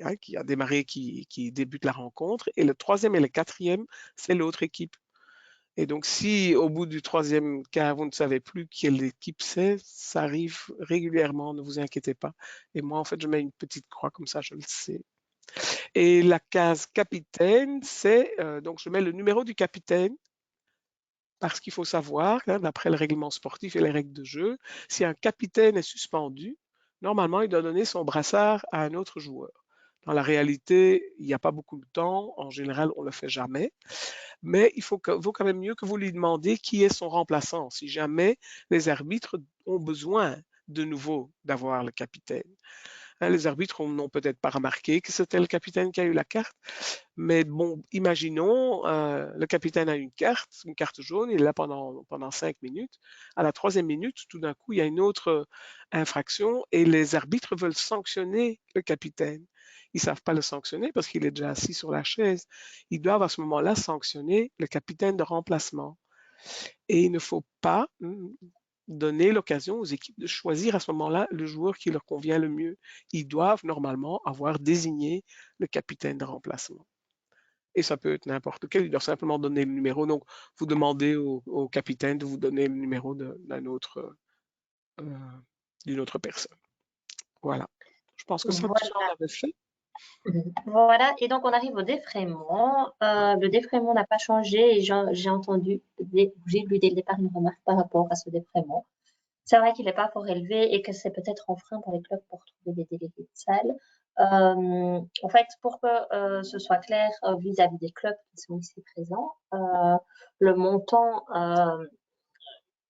hein, qui a démarré, qui débute la rencontre, et le troisième et le quatrième, c'est l'autre équipe. Et donc, si au bout du troisième quart, vous ne savez plus quelle équipe c'est, ça arrive régulièrement, ne vous inquiétez pas. Et moi, en fait, je mets une petite croix comme ça, je le sais. Et la case capitaine, c'est donc je mets le numéro du capitaine parce qu'il faut savoir, hein, d'après le règlement sportif et les règles de jeu, si un capitaine est suspendu, normalement, il doit donner son brassard à un autre joueur. Dans la réalité, il n'y a pas beaucoup de temps. En général, on ne le fait jamais. Mais vaut quand même mieux que vous lui demandiez qui est son remplaçant, si jamais les arbitres ont besoin de nouveau d'avoir le capitaine. Hein, les arbitres n'ont peut-être pas remarqué que c'était le capitaine qui a eu la carte, mais bon, imaginons, le capitaine a une carte jaune, il est là pendant 5 minutes. À la troisième minute, tout d'un coup, il y a une autre infraction et les arbitres veulent sanctionner le capitaine. Ils ne savent pas le sanctionner parce qu'il est déjà assis sur la chaise. Ils doivent à ce moment-là sanctionner le capitaine de remplacement. Et il ne faut pas donner l'occasion aux équipes de choisir à ce moment-là le joueur qui leur convient le mieux. Ils doivent normalement avoir désigné le capitaine de remplacement. Et ça peut être n'importe quel, il doit simplement donner le numéro. Donc, vous demandez au capitaine de vous donner le numéro euh, d'une autre personne. Voilà. Je pense que ça, tout ça, on Voilà. l'avait fait. Voilà, et donc on arrive au défraiement. Le défraiement n'a pas changé et j'ai lu dès le départ une remarque par rapport à ce défraiement. C'est vrai qu'il n'est pas fort élevé et que c'est peut-être un frein pour les clubs pour trouver des délégués de salle. En fait, pour que ce soit clair vis-à-vis des clubs qui sont ici présents, le montant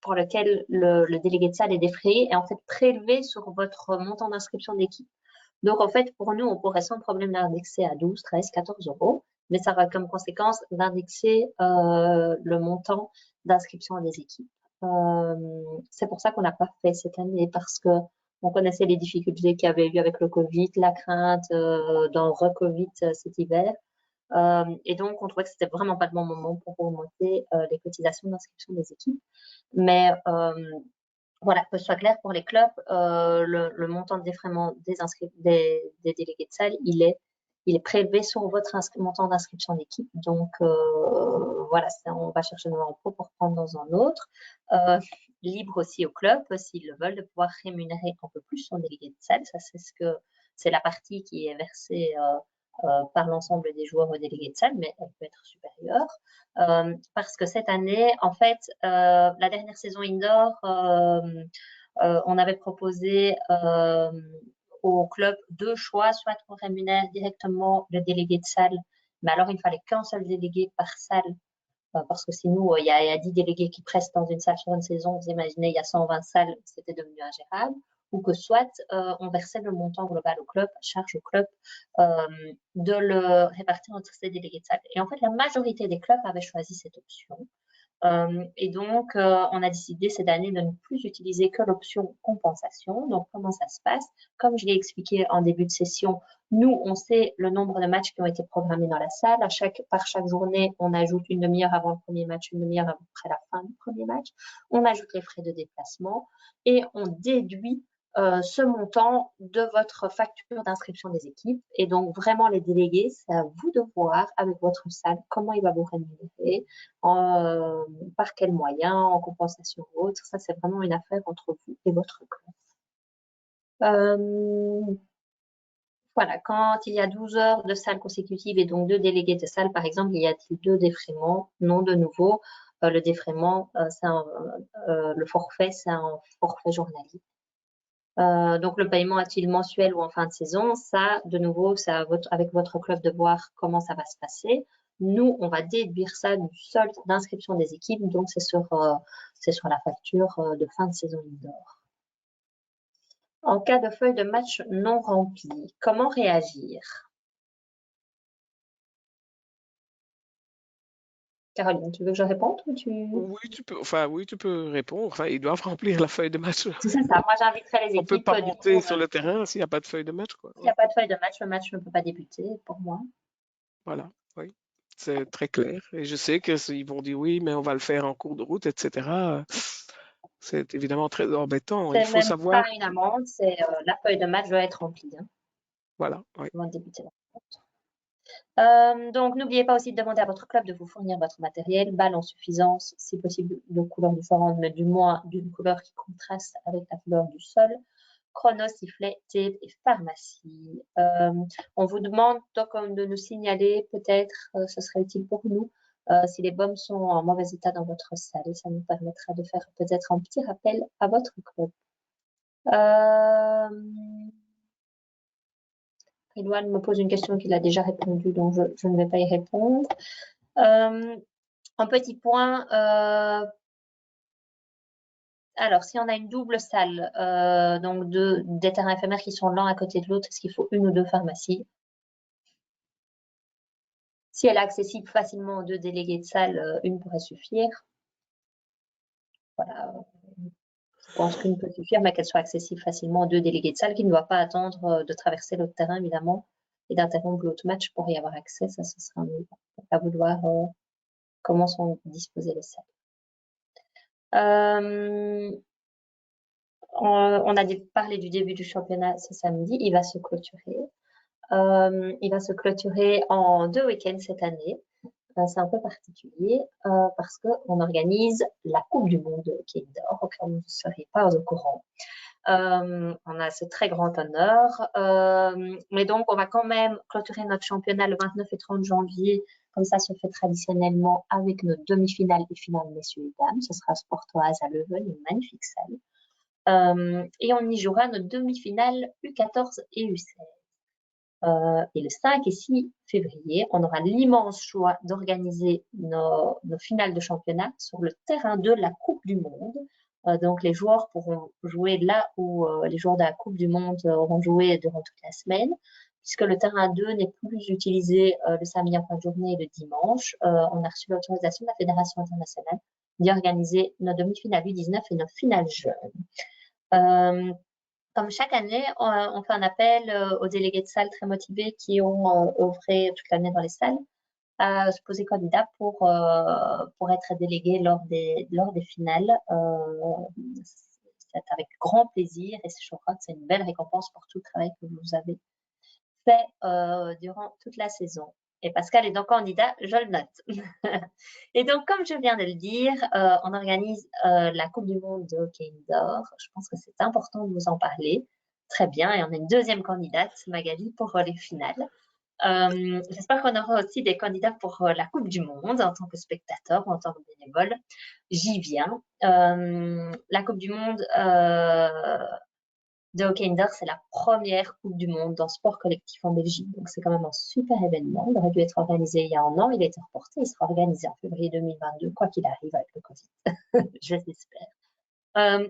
pour lequel le délégué de salle est défrayé est en fait prélevé sur votre montant d'inscription d'équipe. Donc, en fait, pour nous, on pourrait sans problème l'indexer à 12, 13, 14 euros, mais ça aura comme conséquence d'indexer le montant d'inscription des équipes. C'est pour ça qu'on n'a pas fait cette année, parce que on connaissait les difficultés qu'il y avait eu avec le Covid, la crainte d'un re-Covid cet hiver. Et donc, on trouvait que c'était vraiment pas le bon moment pour augmenter les cotisations d'inscription des équipes. Mais voilà, que ce soit clair pour les clubs, le montant de défraiement des délégués de salle, il est prélevé sur votre montant d'inscription d'équipe. Donc, voilà, on va chercher nos impôts pour prendre dans un autre. Libre aussi au club, s'ils le veulent, de pouvoir rémunérer un peu plus son délégué de salle. Ça, c'est la partie qui est versée par l'ensemble des joueurs aux délégués de salle, mais elle peut être supérieure. Parce que cette année, en fait, la dernière saison indoor, on avait proposé au club deux choix, soit on rémunère directement le délégué de salle, mais alors il fallait qu'un seul délégué par salle, parce que sinon, il y a 10 délégués qui prestent dans une salle sur une saison, vous imaginez, il y a 120 salles, c'était devenu ingérable, ou que soit on versait le montant global au club, charge au club, de le répartir entre ces délégués de salle. Et en fait, la majorité des clubs avaient choisi cette option. Et donc, on a décidé cette année de ne plus utiliser que l'option compensation. Donc, comment ça se passe? Comme je l'ai expliqué en début de session, nous, on sait le nombre de matchs qui ont été programmés dans la salle. Par chaque journée, on ajoute une demi-heure avant le premier match, une demi-heure après la fin du premier match. On ajoute les frais de déplacement et on déduit ce montant de votre facture d'inscription des équipes. Et donc, vraiment, les délégués, c'est à vous de voir avec votre salle comment il va vous rémunérer, par quels moyens, en compensation ou autre. Ça, c'est vraiment une affaire entre vous et votre club. Voilà, quand il y a 12 heures de salle consécutive et donc 2 délégués de salle, par exemple, y a-t-il 2 défraiements? Non, de nouveau, le défraiement, le forfait, c'est un forfait journalier. Donc, le paiement est-il mensuel ou en fin de saison? Ça, de nouveau, c'est avec votre club de voir comment ça va se passer. Nous, on va déduire ça du solde d'inscription des équipes, donc c'est sur la facture de fin de saison indoor. En cas de feuille de match non remplie, comment réagir? Caroline, tu veux que je réponde ou tu... Oui, tu peux répondre. Enfin, ils doivent remplir la feuille de match. C'est ça, moi j'inviterai les On peut équipes. pas Du monter coup, sur le terrain s'il n'y a pas de feuille de match, quoi. s'il n'y a pas de feuille de match, le match ne peut pas débuter pour moi. Voilà, oui. C'est très clair. Et je sais qu'ils vont dire oui, mais on va le faire en cours de route, etc. C'est évidemment très embêtant. Il C'est faut même savoir. pas une amende, c'est la feuille de match doit être remplie Voilà, oui. avant de débuter la rencontre. Donc, n'oubliez pas aussi de demander à votre club de vous fournir votre matériel, balles en suffisance, si possible de couleurs différentes, mais du moins d'une couleur qui contraste avec la couleur du sol. Chrono, sifflet, tape et pharmacie. On vous demande donc de nous signaler, peut-être, ce serait utile pour nous, si les baumes sont en mauvais état dans votre salle. Et ça nous permettra de faire peut-être un petit rappel à votre club. Edouard me pose une question qu'il a déjà répondu, donc je ne vais pas y répondre. Un petit point. Alors, si on a une double salle, donc des terrains éphémères qui sont l'un à côté de l'autre, est-ce qu'il faut une ou deux pharmacies? Si elle est accessible facilement aux 2 délégués de salle, une pourrait suffire. Voilà, je pense qu'une peut suffire, mais qu'elle soit accessible facilement aux 2 délégués de salle qui ne doivent pas attendre de traverser l'autre terrain, évidemment, et d'interrompre l'autre match pour y avoir accès. Ça, ce sera à vous de voir comment sont disposées les salles. On a parlé du début du championnat ce samedi. Il va se clôturer. Il va se clôturer en 2 week-ends cette année. C'est un peu particulier parce qu'on organise la Coupe du Monde qui est indoor, au cas où vous ne seriez pas au courant. On a ce très grand honneur. Mais donc, on va quand même clôturer notre championnat le 29 et 30 janvier, comme ça se fait traditionnellement avec nos demi-finales et finales messieurs et dames. Ce sera Sportoise à Leuven, une magnifique salle. Et on y jouera nos demi-finales U14 et U16. Et le 5 et 6 février, on aura l'immense choix d'organiser nos finales de championnat sur le terrain de la Coupe du Monde. Donc, les joueurs pourront jouer là où les joueurs de la Coupe du Monde auront joué durant toute la semaine, puisque le terrain 2 n'est plus utilisé le samedi en fin de journée et le dimanche. On a reçu l'autorisation de la Fédération internationale d'y organiser nos demi-finales U19 et nos finales jeunes. Comme chaque année, on fait un appel aux délégués de salles très motivés qui ont œuvré toute l'année dans les salles à se poser candidat pour être délégués lors des finales. C'est avec grand plaisir et je crois que c'est une belle récompense pour tout le travail que vous avez fait durant toute la saison. Et Pascal est donc candidat, je le note. Et donc, comme je viens de le dire, on organise la Coupe du Monde de hockey indoor. Je pense que c'est important de vous en parler. Très bien. Et on a une deuxième candidate, Magali, pour les finales. J'espère qu'on aura aussi des candidats pour la Coupe du Monde en tant que spectateur ou en tant que bénévole. J'y viens. La Coupe du Monde de hockey indoor, c'est la première Coupe du Monde dans sport collectif en Belgique. Donc, c'est quand même un super événement. Il aurait dû être organisé il y a un an. Il a été reporté. Il sera organisé en février 2022, quoi qu'il arrive avec le Covid. Je l'espère.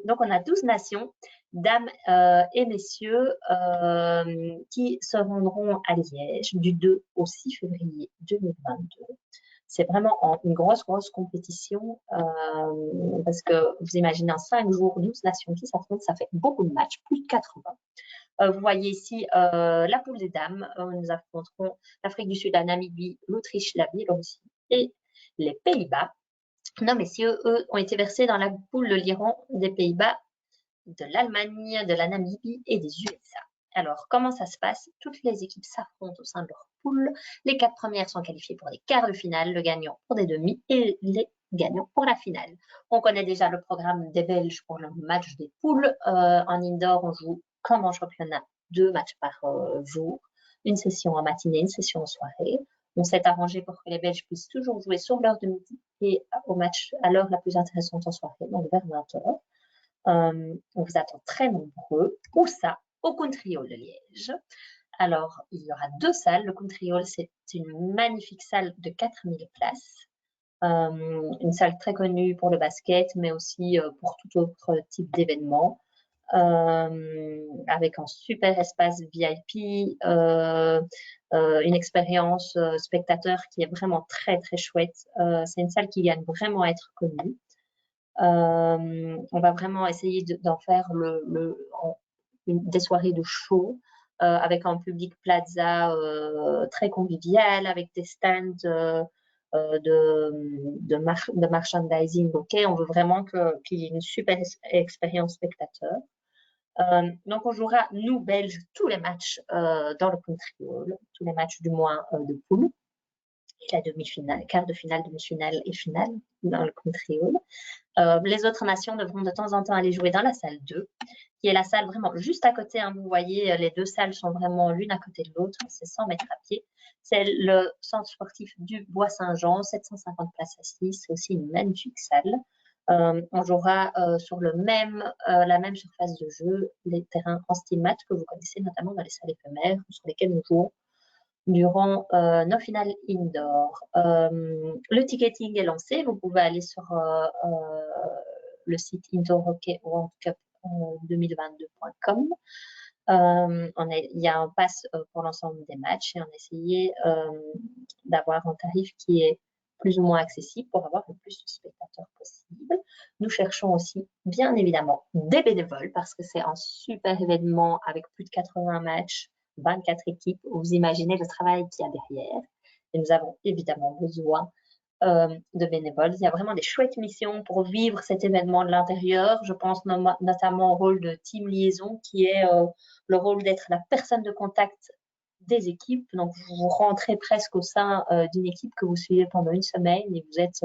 Donc, on a 12 nations, dames et messieurs, qui se rendront à Liège du 2 au 6 février 2022. C'est vraiment une grosse compétition parce que vous imaginez en 5 jours, 12 nations qui s'affrontent, ça fait beaucoup de matchs, plus de 80. Vous voyez ici la poule des dames. Nous affronterons l'Afrique du Sud, la Namibie, l'Autriche, la Biélorussie et les Pays-Bas. Nos messieurs, eux, ont été versés dans la poule de l'Iran, des Pays-Bas, de l'Allemagne, de la Namibie et des USA. Alors, comment ça se passe? Toutes les équipes s'affrontent au sein de leur poule. Les 4 premières sont qualifiées pour les quarts de finale, le gagnant pour des demi et les gagnants pour la finale. On connaît déjà le programme des Belges pour le match des poules. En indoor, on joue comme en championnat 2 matchs par jour, une session en matinée, une session en soirée. On s'est arrangé pour que les Belges puissent toujours jouer sur l'heure de midi et au match à l'heure la plus intéressante en soirée, donc vers 20h. On vous attend très nombreux. Où ça? Au Country Hall de Liège. Alors, il y aura 2 salles. Le Country Hall, c'est une magnifique salle de 4000 places. Une salle très connue pour le basket, mais aussi pour tout autre type d'événement. Avec un super espace VIP, une expérience spectateur qui est vraiment très très chouette. C'est une salle qui gagne vraiment à être connue. On va vraiment essayer d'en faire des soirées de show avec un public plaza très convivial, avec des stands de merchandising. Okay, on veut vraiment qu'il y ait une super expérience spectateur. Donc, on jouera, nous, Belges, tous les matchs dans le Country Hall, tous les matchs du mois de poule, et la demi-finale, quart de finale, demi-finale et finale dans le Country Hall. Les autres nations devront de temps en temps aller jouer dans la salle 2, qui est la salle vraiment juste à côté. Hein, vous voyez, les 2 salles sont vraiment l'une à côté de l'autre, c'est 100 mètres à pied. C'est le centre sportif du Bois-Saint-Jean, 750 places assises, c'est aussi une magnifique salle. On jouera sur la même surface de jeu, les terrains en style match que vous connaissez notamment dans les salles éphémères sur lesquelles nous jouons durant nos finales indoor. Le ticketing est lancé, vous pouvez aller sur le site Indoor Hockey World Cup 2022.com. Il y a un pass pour l'ensemble des matchs et on a essayé d'avoir un tarif qui est plus ou moins accessible pour avoir le plus de spectateurs possible. Nous cherchons aussi, bien évidemment, des bénévoles parce que c'est un super événement avec plus de 80 matchs, 24 équipes. Vous imaginez le travail qu'il y a derrière. Et nous avons évidemment besoin de bénévoles. Il y a vraiment des chouettes missions pour vivre cet événement de l'intérieur. Je pense notamment au rôle de team liaison qui est le rôle d'être la personne de contact des équipes. Donc, vous rentrez presque au sein d'une équipe que vous suivez pendant une semaine et vous êtes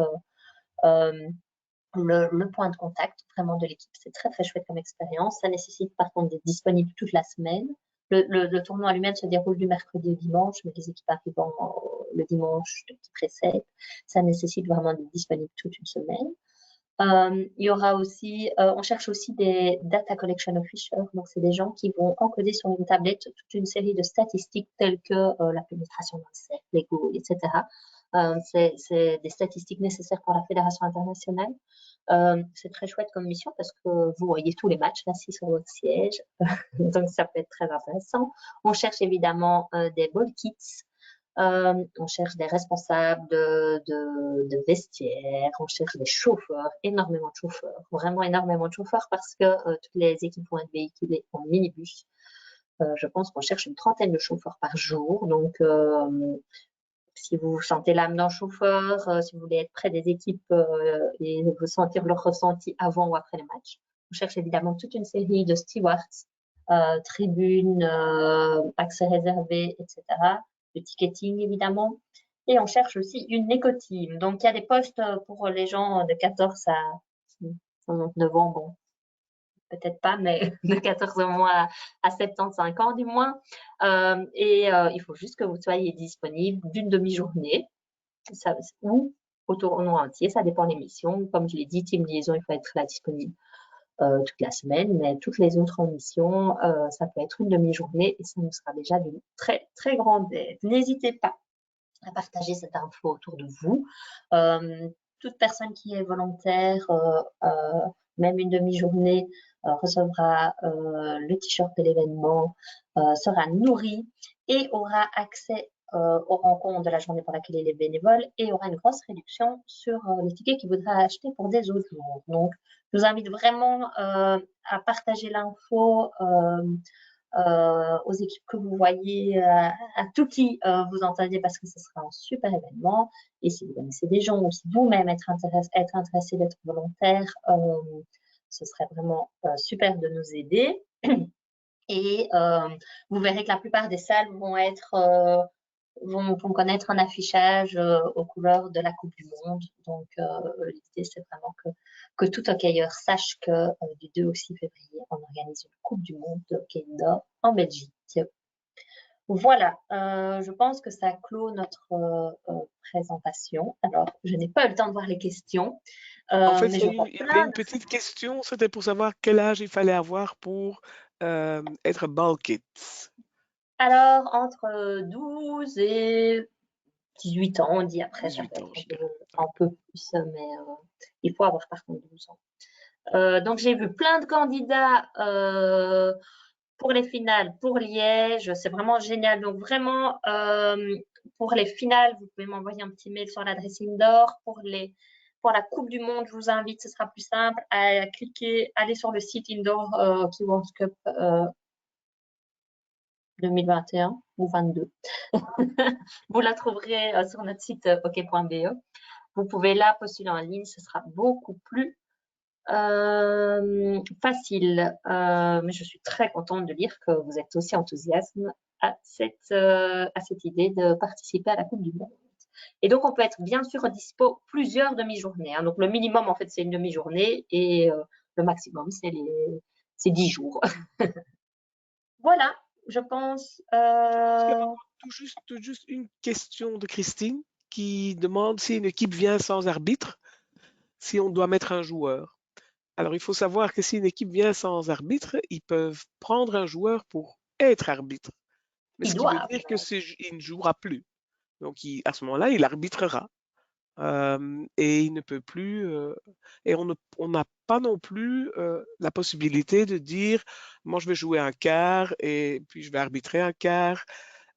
le point de contact vraiment de l'équipe. C'est très, très chouette comme expérience. Ça nécessite par contre d'être disponible toute la semaine. Le tournoi lui-même se déroule du mercredi au dimanche, mais les équipes arrivant le dimanche qui précède, ça nécessite vraiment d'être disponible toute une semaine. Il y aura aussi, on cherche aussi des data collection officers, donc c'est des gens qui vont encoder sur une tablette toute une série de statistiques telles que la pénétration dans le cercle, les goals, etc. C'est des statistiques nécessaires pour la fédération internationale. C'est très chouette comme mission parce que vous voyez tous les matchs assis sur votre siège, donc ça peut être très intéressant. On cherche évidemment des ball kits. On cherche des responsables de vestiaires, on cherche des chauffeurs, énormément de chauffeurs, vraiment énormément de chauffeurs parce que toutes les équipes vont être véhiculées en minibus. Je pense qu'on cherche une trentaine de chauffeurs par jour, donc si vous sentez l'âme d'un chauffeur, si vous voulez être près des équipes et vous sentir leur ressenti avant ou après les matchs, on cherche évidemment toute une série de stewards, tribunes, accès réservé, etc. Le ticketing évidemment. Et on cherche aussi une éco-team. Donc il y a des postes pour les gens de 14 à 9 ans, bon, peut-être pas, mais de 14 mois à 75 ans du moins. Il faut juste que vous soyez disponible d'une demi-journée ou au tournoi entier, ça dépend des missions. Comme je l'ai dit, team liaison, il faut être là disponible toute la semaine, mais toutes les autres missions, ça peut être une demi-journée et ça nous sera déjà d'une très, très grande aide. N'hésitez pas à partager cette info autour de vous. Toute personne qui est volontaire, même une demi-journée, recevra le t-shirt de l'événement, sera nourrie et aura accès aux rencontres de la journée pour laquelle il est bénévole et aura une grosse réduction sur les tickets qu'il voudra acheter pour des autres jours. Donc, je vous invite vraiment à partager l'info aux équipes que vous voyez, à tout qui vous entendez parce que ce sera un super événement. Et si vous connaissez des gens ou si vous-même êtes intéressé d'être volontaire, ce serait vraiment super de nous aider. Et vous verrez que la plupart des salles vont connaître un affichage aux couleurs de la Coupe du Monde. Donc, l'idée, c'est vraiment que tout hockeyeur sache que du 2 au 6 février, on organise une Coupe du Monde de hockey indoor en Belgique. Voilà, je pense que ça clôt notre présentation. Alors, je n'ai pas eu le temps de voir les questions, En fait, mais je vois il y avait plein une de... petite question, c'était pour savoir quel âge il fallait avoir pour être ball kids. Alors, entre 12 et 18 ans, on dit. Après, ça peut 18 être ans, je dirais. un peu plus, mais il faut avoir par contre 12 ans. Donc, j'ai vu plein de candidats pour les finales, pour Liège. C'est vraiment génial. Donc, vraiment, pour les finales, vous pouvez m'envoyer un petit mail sur l'adresse indoor. Pour la Coupe du Monde, je vous invite, ce sera plus simple, à cliquer, aller sur le site Indoor Keywords Cup 2021 ou 22. Vous la trouverez sur notre site hockey.be. Vous pouvez là postuler en ligne, ce sera beaucoup plus facile. Mais je suis très contente de lire que vous êtes aussi enthousiaste à cette idée de participer à la Coupe du Monde. Et donc, on peut être bien sûr dispo plusieurs demi-journées. Hein. Donc, le minimum, en fait, c'est une demi-journée et le maximum, c'est 10 jours. Voilà, je pense. Je pense qu'il y a encore tout juste une question de Christine qui demande si une équipe vient sans arbitre, si on doit mettre un joueur. Alors, il faut savoir que si une équipe vient sans arbitre, ils peuvent prendre un joueur pour être arbitre. Mais ce Ils qui veut doivent. dire que il ne jouera plus. Donc, à ce moment-là, il arbitrera. Et il ne peut plus, et on n'a pas non plus la possibilité de dire, moi je vais jouer un quart et puis je vais arbitrer un quart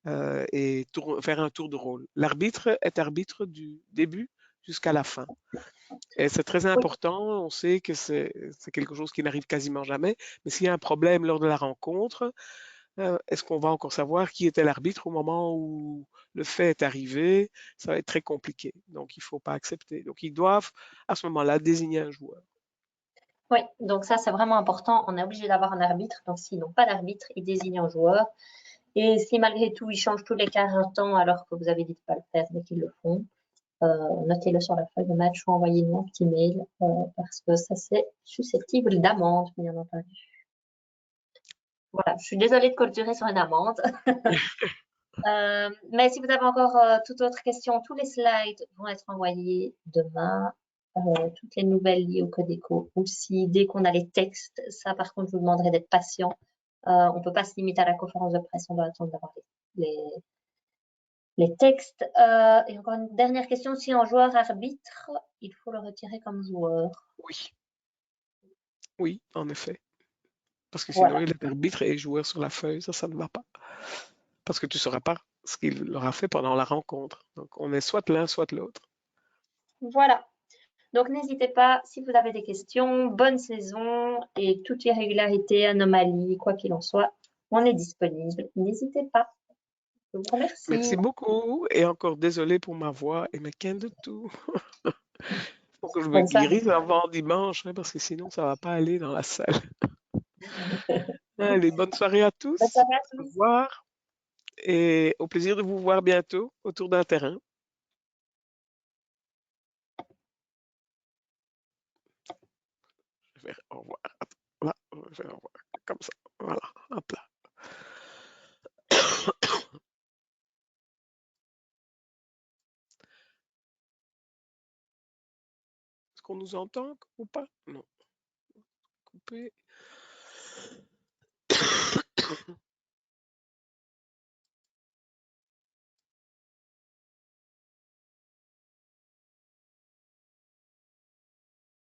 et faire un tour de rôle. L'arbitre est arbitre du début jusqu'à la fin. Et c'est très Oui, important, on sait que c'est quelque chose qui n'arrive quasiment jamais, mais s'il y a un problème lors de la rencontre, est-ce qu'on va encore savoir qui était l'arbitre au moment où le fait est arrivé? Ça va être très compliqué. Donc, il ne faut pas accepter. Donc, ils doivent, à ce moment-là, désigner un joueur. oui, donc ça c'est vraiment important. On est obligé d'avoir un arbitre. Donc s'ils n'ont pas d'arbitre, ils désignent un joueur. Et si malgré tout ils changent tous les 40 temps alors que vous avez dit de ne pas le faire, mais qu'ils le font, notez-le sur la feuille de match ou envoyez-nous un petit mail parce que ça c'est susceptible d'amende, bien entendu. Voilà, je suis désolée de clôturer sur une amende. Mais si vous avez encore toute autre question, tous les slides vont être envoyés demain. Toutes les nouvelles liées au Codeco aussi. Dès qu'on a les textes, ça par contre, je vous demanderai d'être patient. On ne peut pas se limiter à la conférence de presse, on doit attendre d'avoir les, les textes. Et encore une dernière question, si un joueur arbitre, il faut le retirer comme joueur. Oui, oui, en effet. Parce que sinon, Voilà. il est arbitre et joueur sur la feuille. Ça ne va pas. Parce que tu ne sauras pas ce qu'il aura fait pendant la rencontre. Donc, on est soit l'un, soit l'autre. Voilà. Donc n'hésitez pas, si vous avez des questions, bonne saison et toute irrégularité, anomalie, quoi qu'il en soit, on est disponible. N'hésitez pas. Je vous remercie. Merci beaucoup et encore désolé pour ma voix et mes quins de tout. Faut que je me Bonne soirée. guérisse avant dimanche, hein, parce que sinon, ça va pas aller dans la salle. Allez, bonne soirée à Bonne tous. soirée à Au tous. revoir et au plaisir de vous voir bientôt autour d'un terrain. Je vais faire au revoir. Là, je vais faire au revoir. Comme ça. Voilà. Hop là. Est-ce qu'on nous entend ou pas? Non. Coupé.